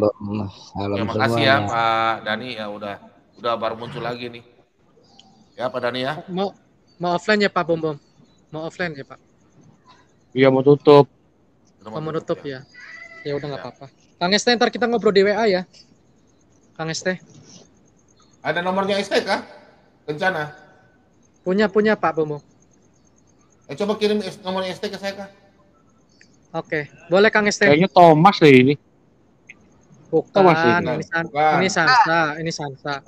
Salam Terima kasih ya semuanya. Pak Dani ya udah baru muncul lagi nih. Ya Pak Dani ya. Mau offline ya Pak Bom. Mau offline ya Pak. Iya mau tutup. Mau menutup ya. Ya udah nggak apa-apa. Kang Este ntar kita ngobrol di WA ya. Kang Este. Ada nomornya Este kah? Kencana. Punya Pak Bom. Coba kirim nomornya Este ke saya kah? Oke, boleh Kang Este. Kayaknya Thomas deh ini. Bukan, Bukan. ini Sansa.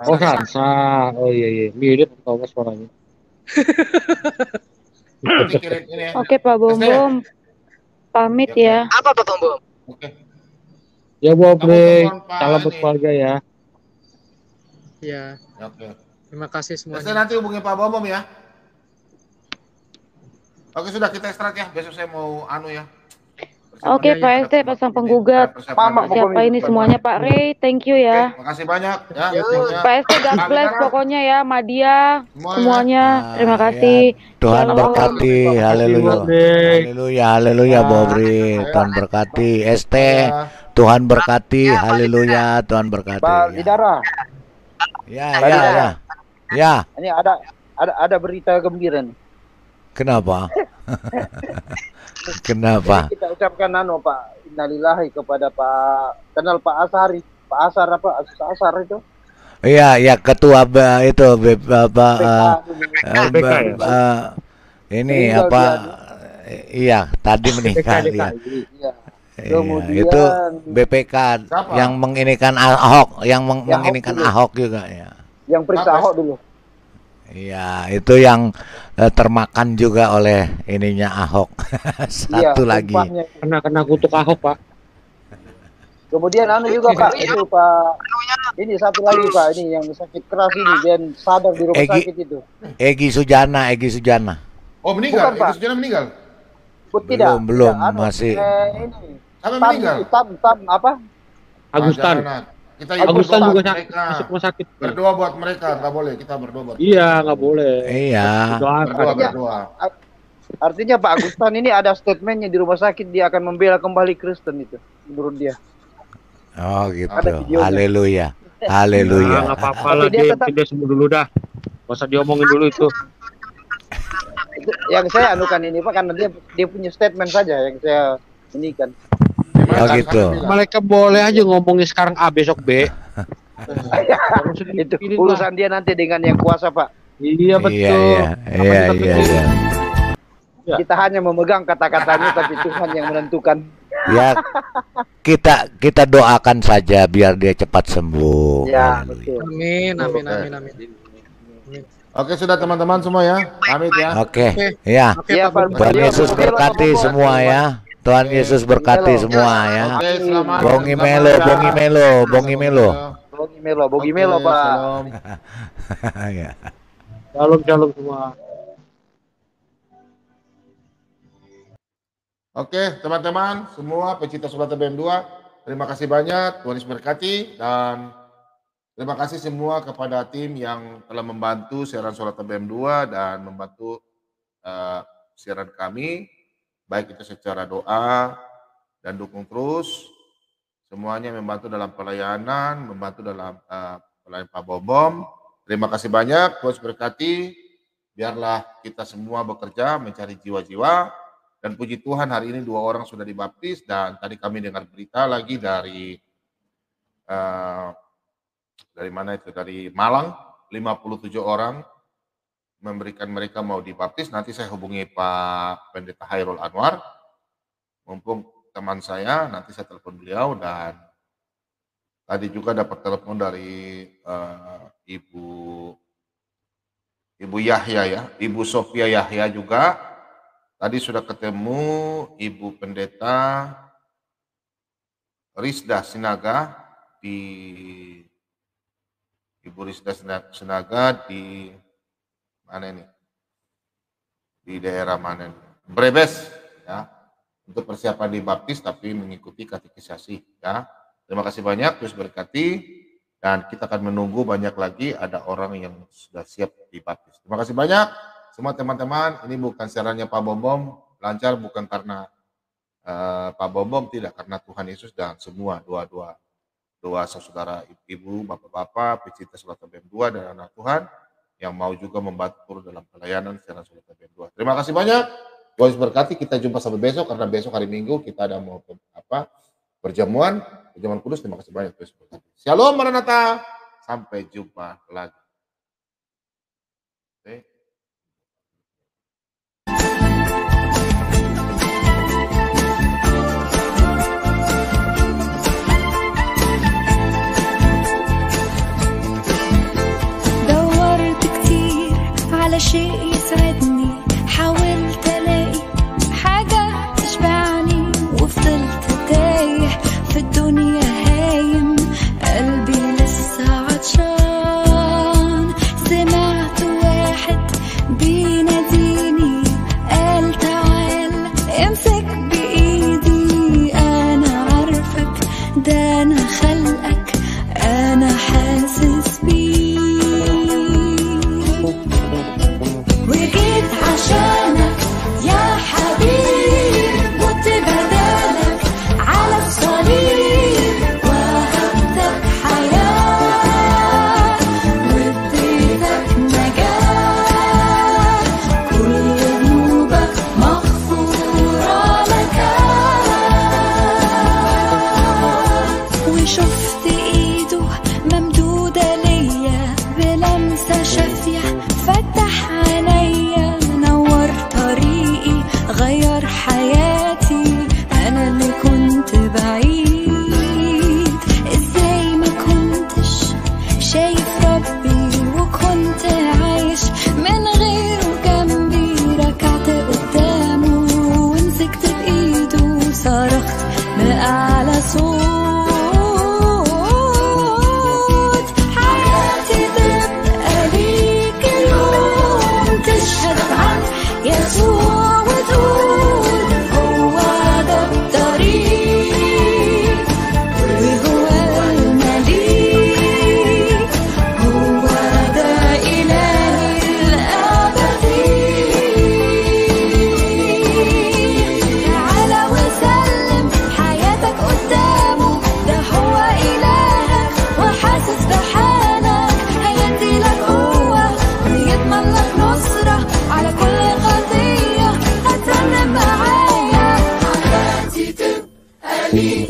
Oh Sansa. Oh iya. Mirip Thomas suaranya. Oke Pak Bom, pamit ya. Apa Pak Bom? Oke. Ya Bobre, salam buat keluarga ya. Iya. Oke. Terima kasih semuanya. Saya nanti hubungi Pak Bom ya. Oke sudah kita istirahat ya. Besok saya mau ya. Oke Pak ST pasang penggugat. Siapa ini semuanya Pak Ray, thank you ya. Terima kasih banyak ya. Pak ST God bless pokoknya ya, Madia semuanya. Terima kasih. Tuhan berkati, haleluya Bobri, Tuhan berkati, ST, Tuhan berkati, haleluya, Tuhan berkati. Pak Lidara. Ya. Ini ada berita gembira nih. Kenapa? Kenapa? Jadi kita ucapkan Pak innalillahi kepada kenal Pak Asari, Pak Asar Asar itu. Iya, ketua itu ini apa? Iya, tadi meninggal ya. Kemudian, itu BPK yang menginikan Ahok, menginikan Ahok juga ya. Yang periksa Ahok dulu. Iya, itu yang termakan juga oleh ininya Ahok. Satu lagi. Kena kutuk Ahok, Pak. Kemudian juga Pak, itu Pak. Ini satu lagi Pak, ini yang sakit keras ini dan sadar di rumah sakit itu. Egi Sujana. Oh, meninggal. Egi Sujana meninggal. Belum masih. Ini. Sampai meninggal. Tam apa? Agustan. Agustan juga masuk rumah sakit. Berdoa buat mereka, nggak boleh. Kita berdoa buat. Iya, nggak boleh. Iya. Berdoa. Artinya Pak Agustan ini ada statementnya di rumah sakit, dia akan membela kembali Kristen itu, menurut dia. Oh gitu. Haleluya. Nggak apa-apa lah, dia sembuh dulu dah. Nggak usah diomongin dulu itu. Yang saya anukan ini Pak, karena dia punya statement saja yang saya ini kan. Oh gitu. Mereka boleh aja ngomongin sekarang A besok B. Itu urusan dia nanti dengan yang kuasa Pak. Iya betul. Iya. Kita hanya memegang kata-katanya, tapi Tuhan yang menentukan. Ya, kita doakan saja biar dia cepat sembuh. Ya, betul. Amin. Oke, sudah teman-teman semua ya. Pamit ya. Oke. Ya. Tuhan Yesus berkati semua ya. Tuhan Yesus berkati semua ya. Bongi melo, Pak. Ya. Shalom semua. Oke, teman-teman semua pecinta Solat TBM 2, terima kasih banyak, Tuhan Yesus berkati, dan terima kasih semua kepada tim yang telah membantu siaran Solat TBM 2 dan membantu siaran kami, baik itu secara doa dan dukung terus, semuanya membantu dalam pelayanan, membantu dalam pelayanan Pak Bom. Terima kasih banyak, Tuhan Yesus berkati, biarlah kita semua bekerja mencari jiwa-jiwa. Dan puji Tuhan hari ini 2 orang sudah dibaptis, dan tadi kami dengar berita lagi dari mana itu, dari Malang, 57 orang memberikan mereka mau dibaptis. Nanti saya hubungi Pak Pendeta Hairul Anwar, mumpung teman saya, nanti saya telepon beliau, dan tadi juga dapat telepon dari Ibu Yahya ya, Ibu Sofia Yahya juga. Tadi sudah ketemu Ibu Pendeta Rizda Sinaga Ibu Rizda Sinaga di mana ini? Di daerah mana ini? Brebes ya. Untuk persiapan dibaptis tapi mengikuti katekisasi ya. Terima kasih banyak, terus berkati, dan kita akan menunggu banyak lagi ada orang yang sudah siap dibaptis. Terima kasih banyak semua teman-teman. Ini bukan siarannya Pak Bombom, lancar bukan karena Pak Bombom, tidak, karena Tuhan Yesus dan semua dua saudara ibu, bapak-bapak, pecinta Solat BM 2 dan anak Tuhan yang mau juga membantu dalam pelayanan siaran Solat BM 2. Terima kasih banyak. Tuhan berkati, kita jumpa sampai besok, karena besok hari Minggu kita ada mau perjamuan kudus. Terima kasih banyak. Shalom Maranatha, sampai jumpa lagi. دورت كتير على شيء يسعدني، حاولت الاقي حاجة تشبعني، وفضلت تايه في الدنيا هايم، قلبي لسه عطشان. سمعت واحد بيناديني قال تعال امسك بإيدي، أنا عارفك ده أنا خلقك، أنا حاسس بيك، وجيت عشانك يا حبيب، مت بدالك على الصليب، وهبتك حياة واديتك نجاة، كل ذنوبك مغفورة لك، وشفت ايده ممدودة ليا بلمسة شافية، فتح عينيا نور طريقي، غير حياتي، أنا اللي كنت بعيد. إزاي ما كنتش شايف ربي وكنت عايش من غيره جنبي، ركعت قدامه ومسكت بإيده وصرخت بأعلى صوت، حياتي تبقى ليك اليوم، تشهد عن يسوع وتقول هو ده الطريق، وهو المليك، هو ده إلهي الأبدي. تعالى وسلم حياتك قدامه، ده هو إلهك وحاسس بحالك، هيديلك قوة ويضمن لك نصرة على كل قضية، هترنم معايا حياتي تبقى ليك.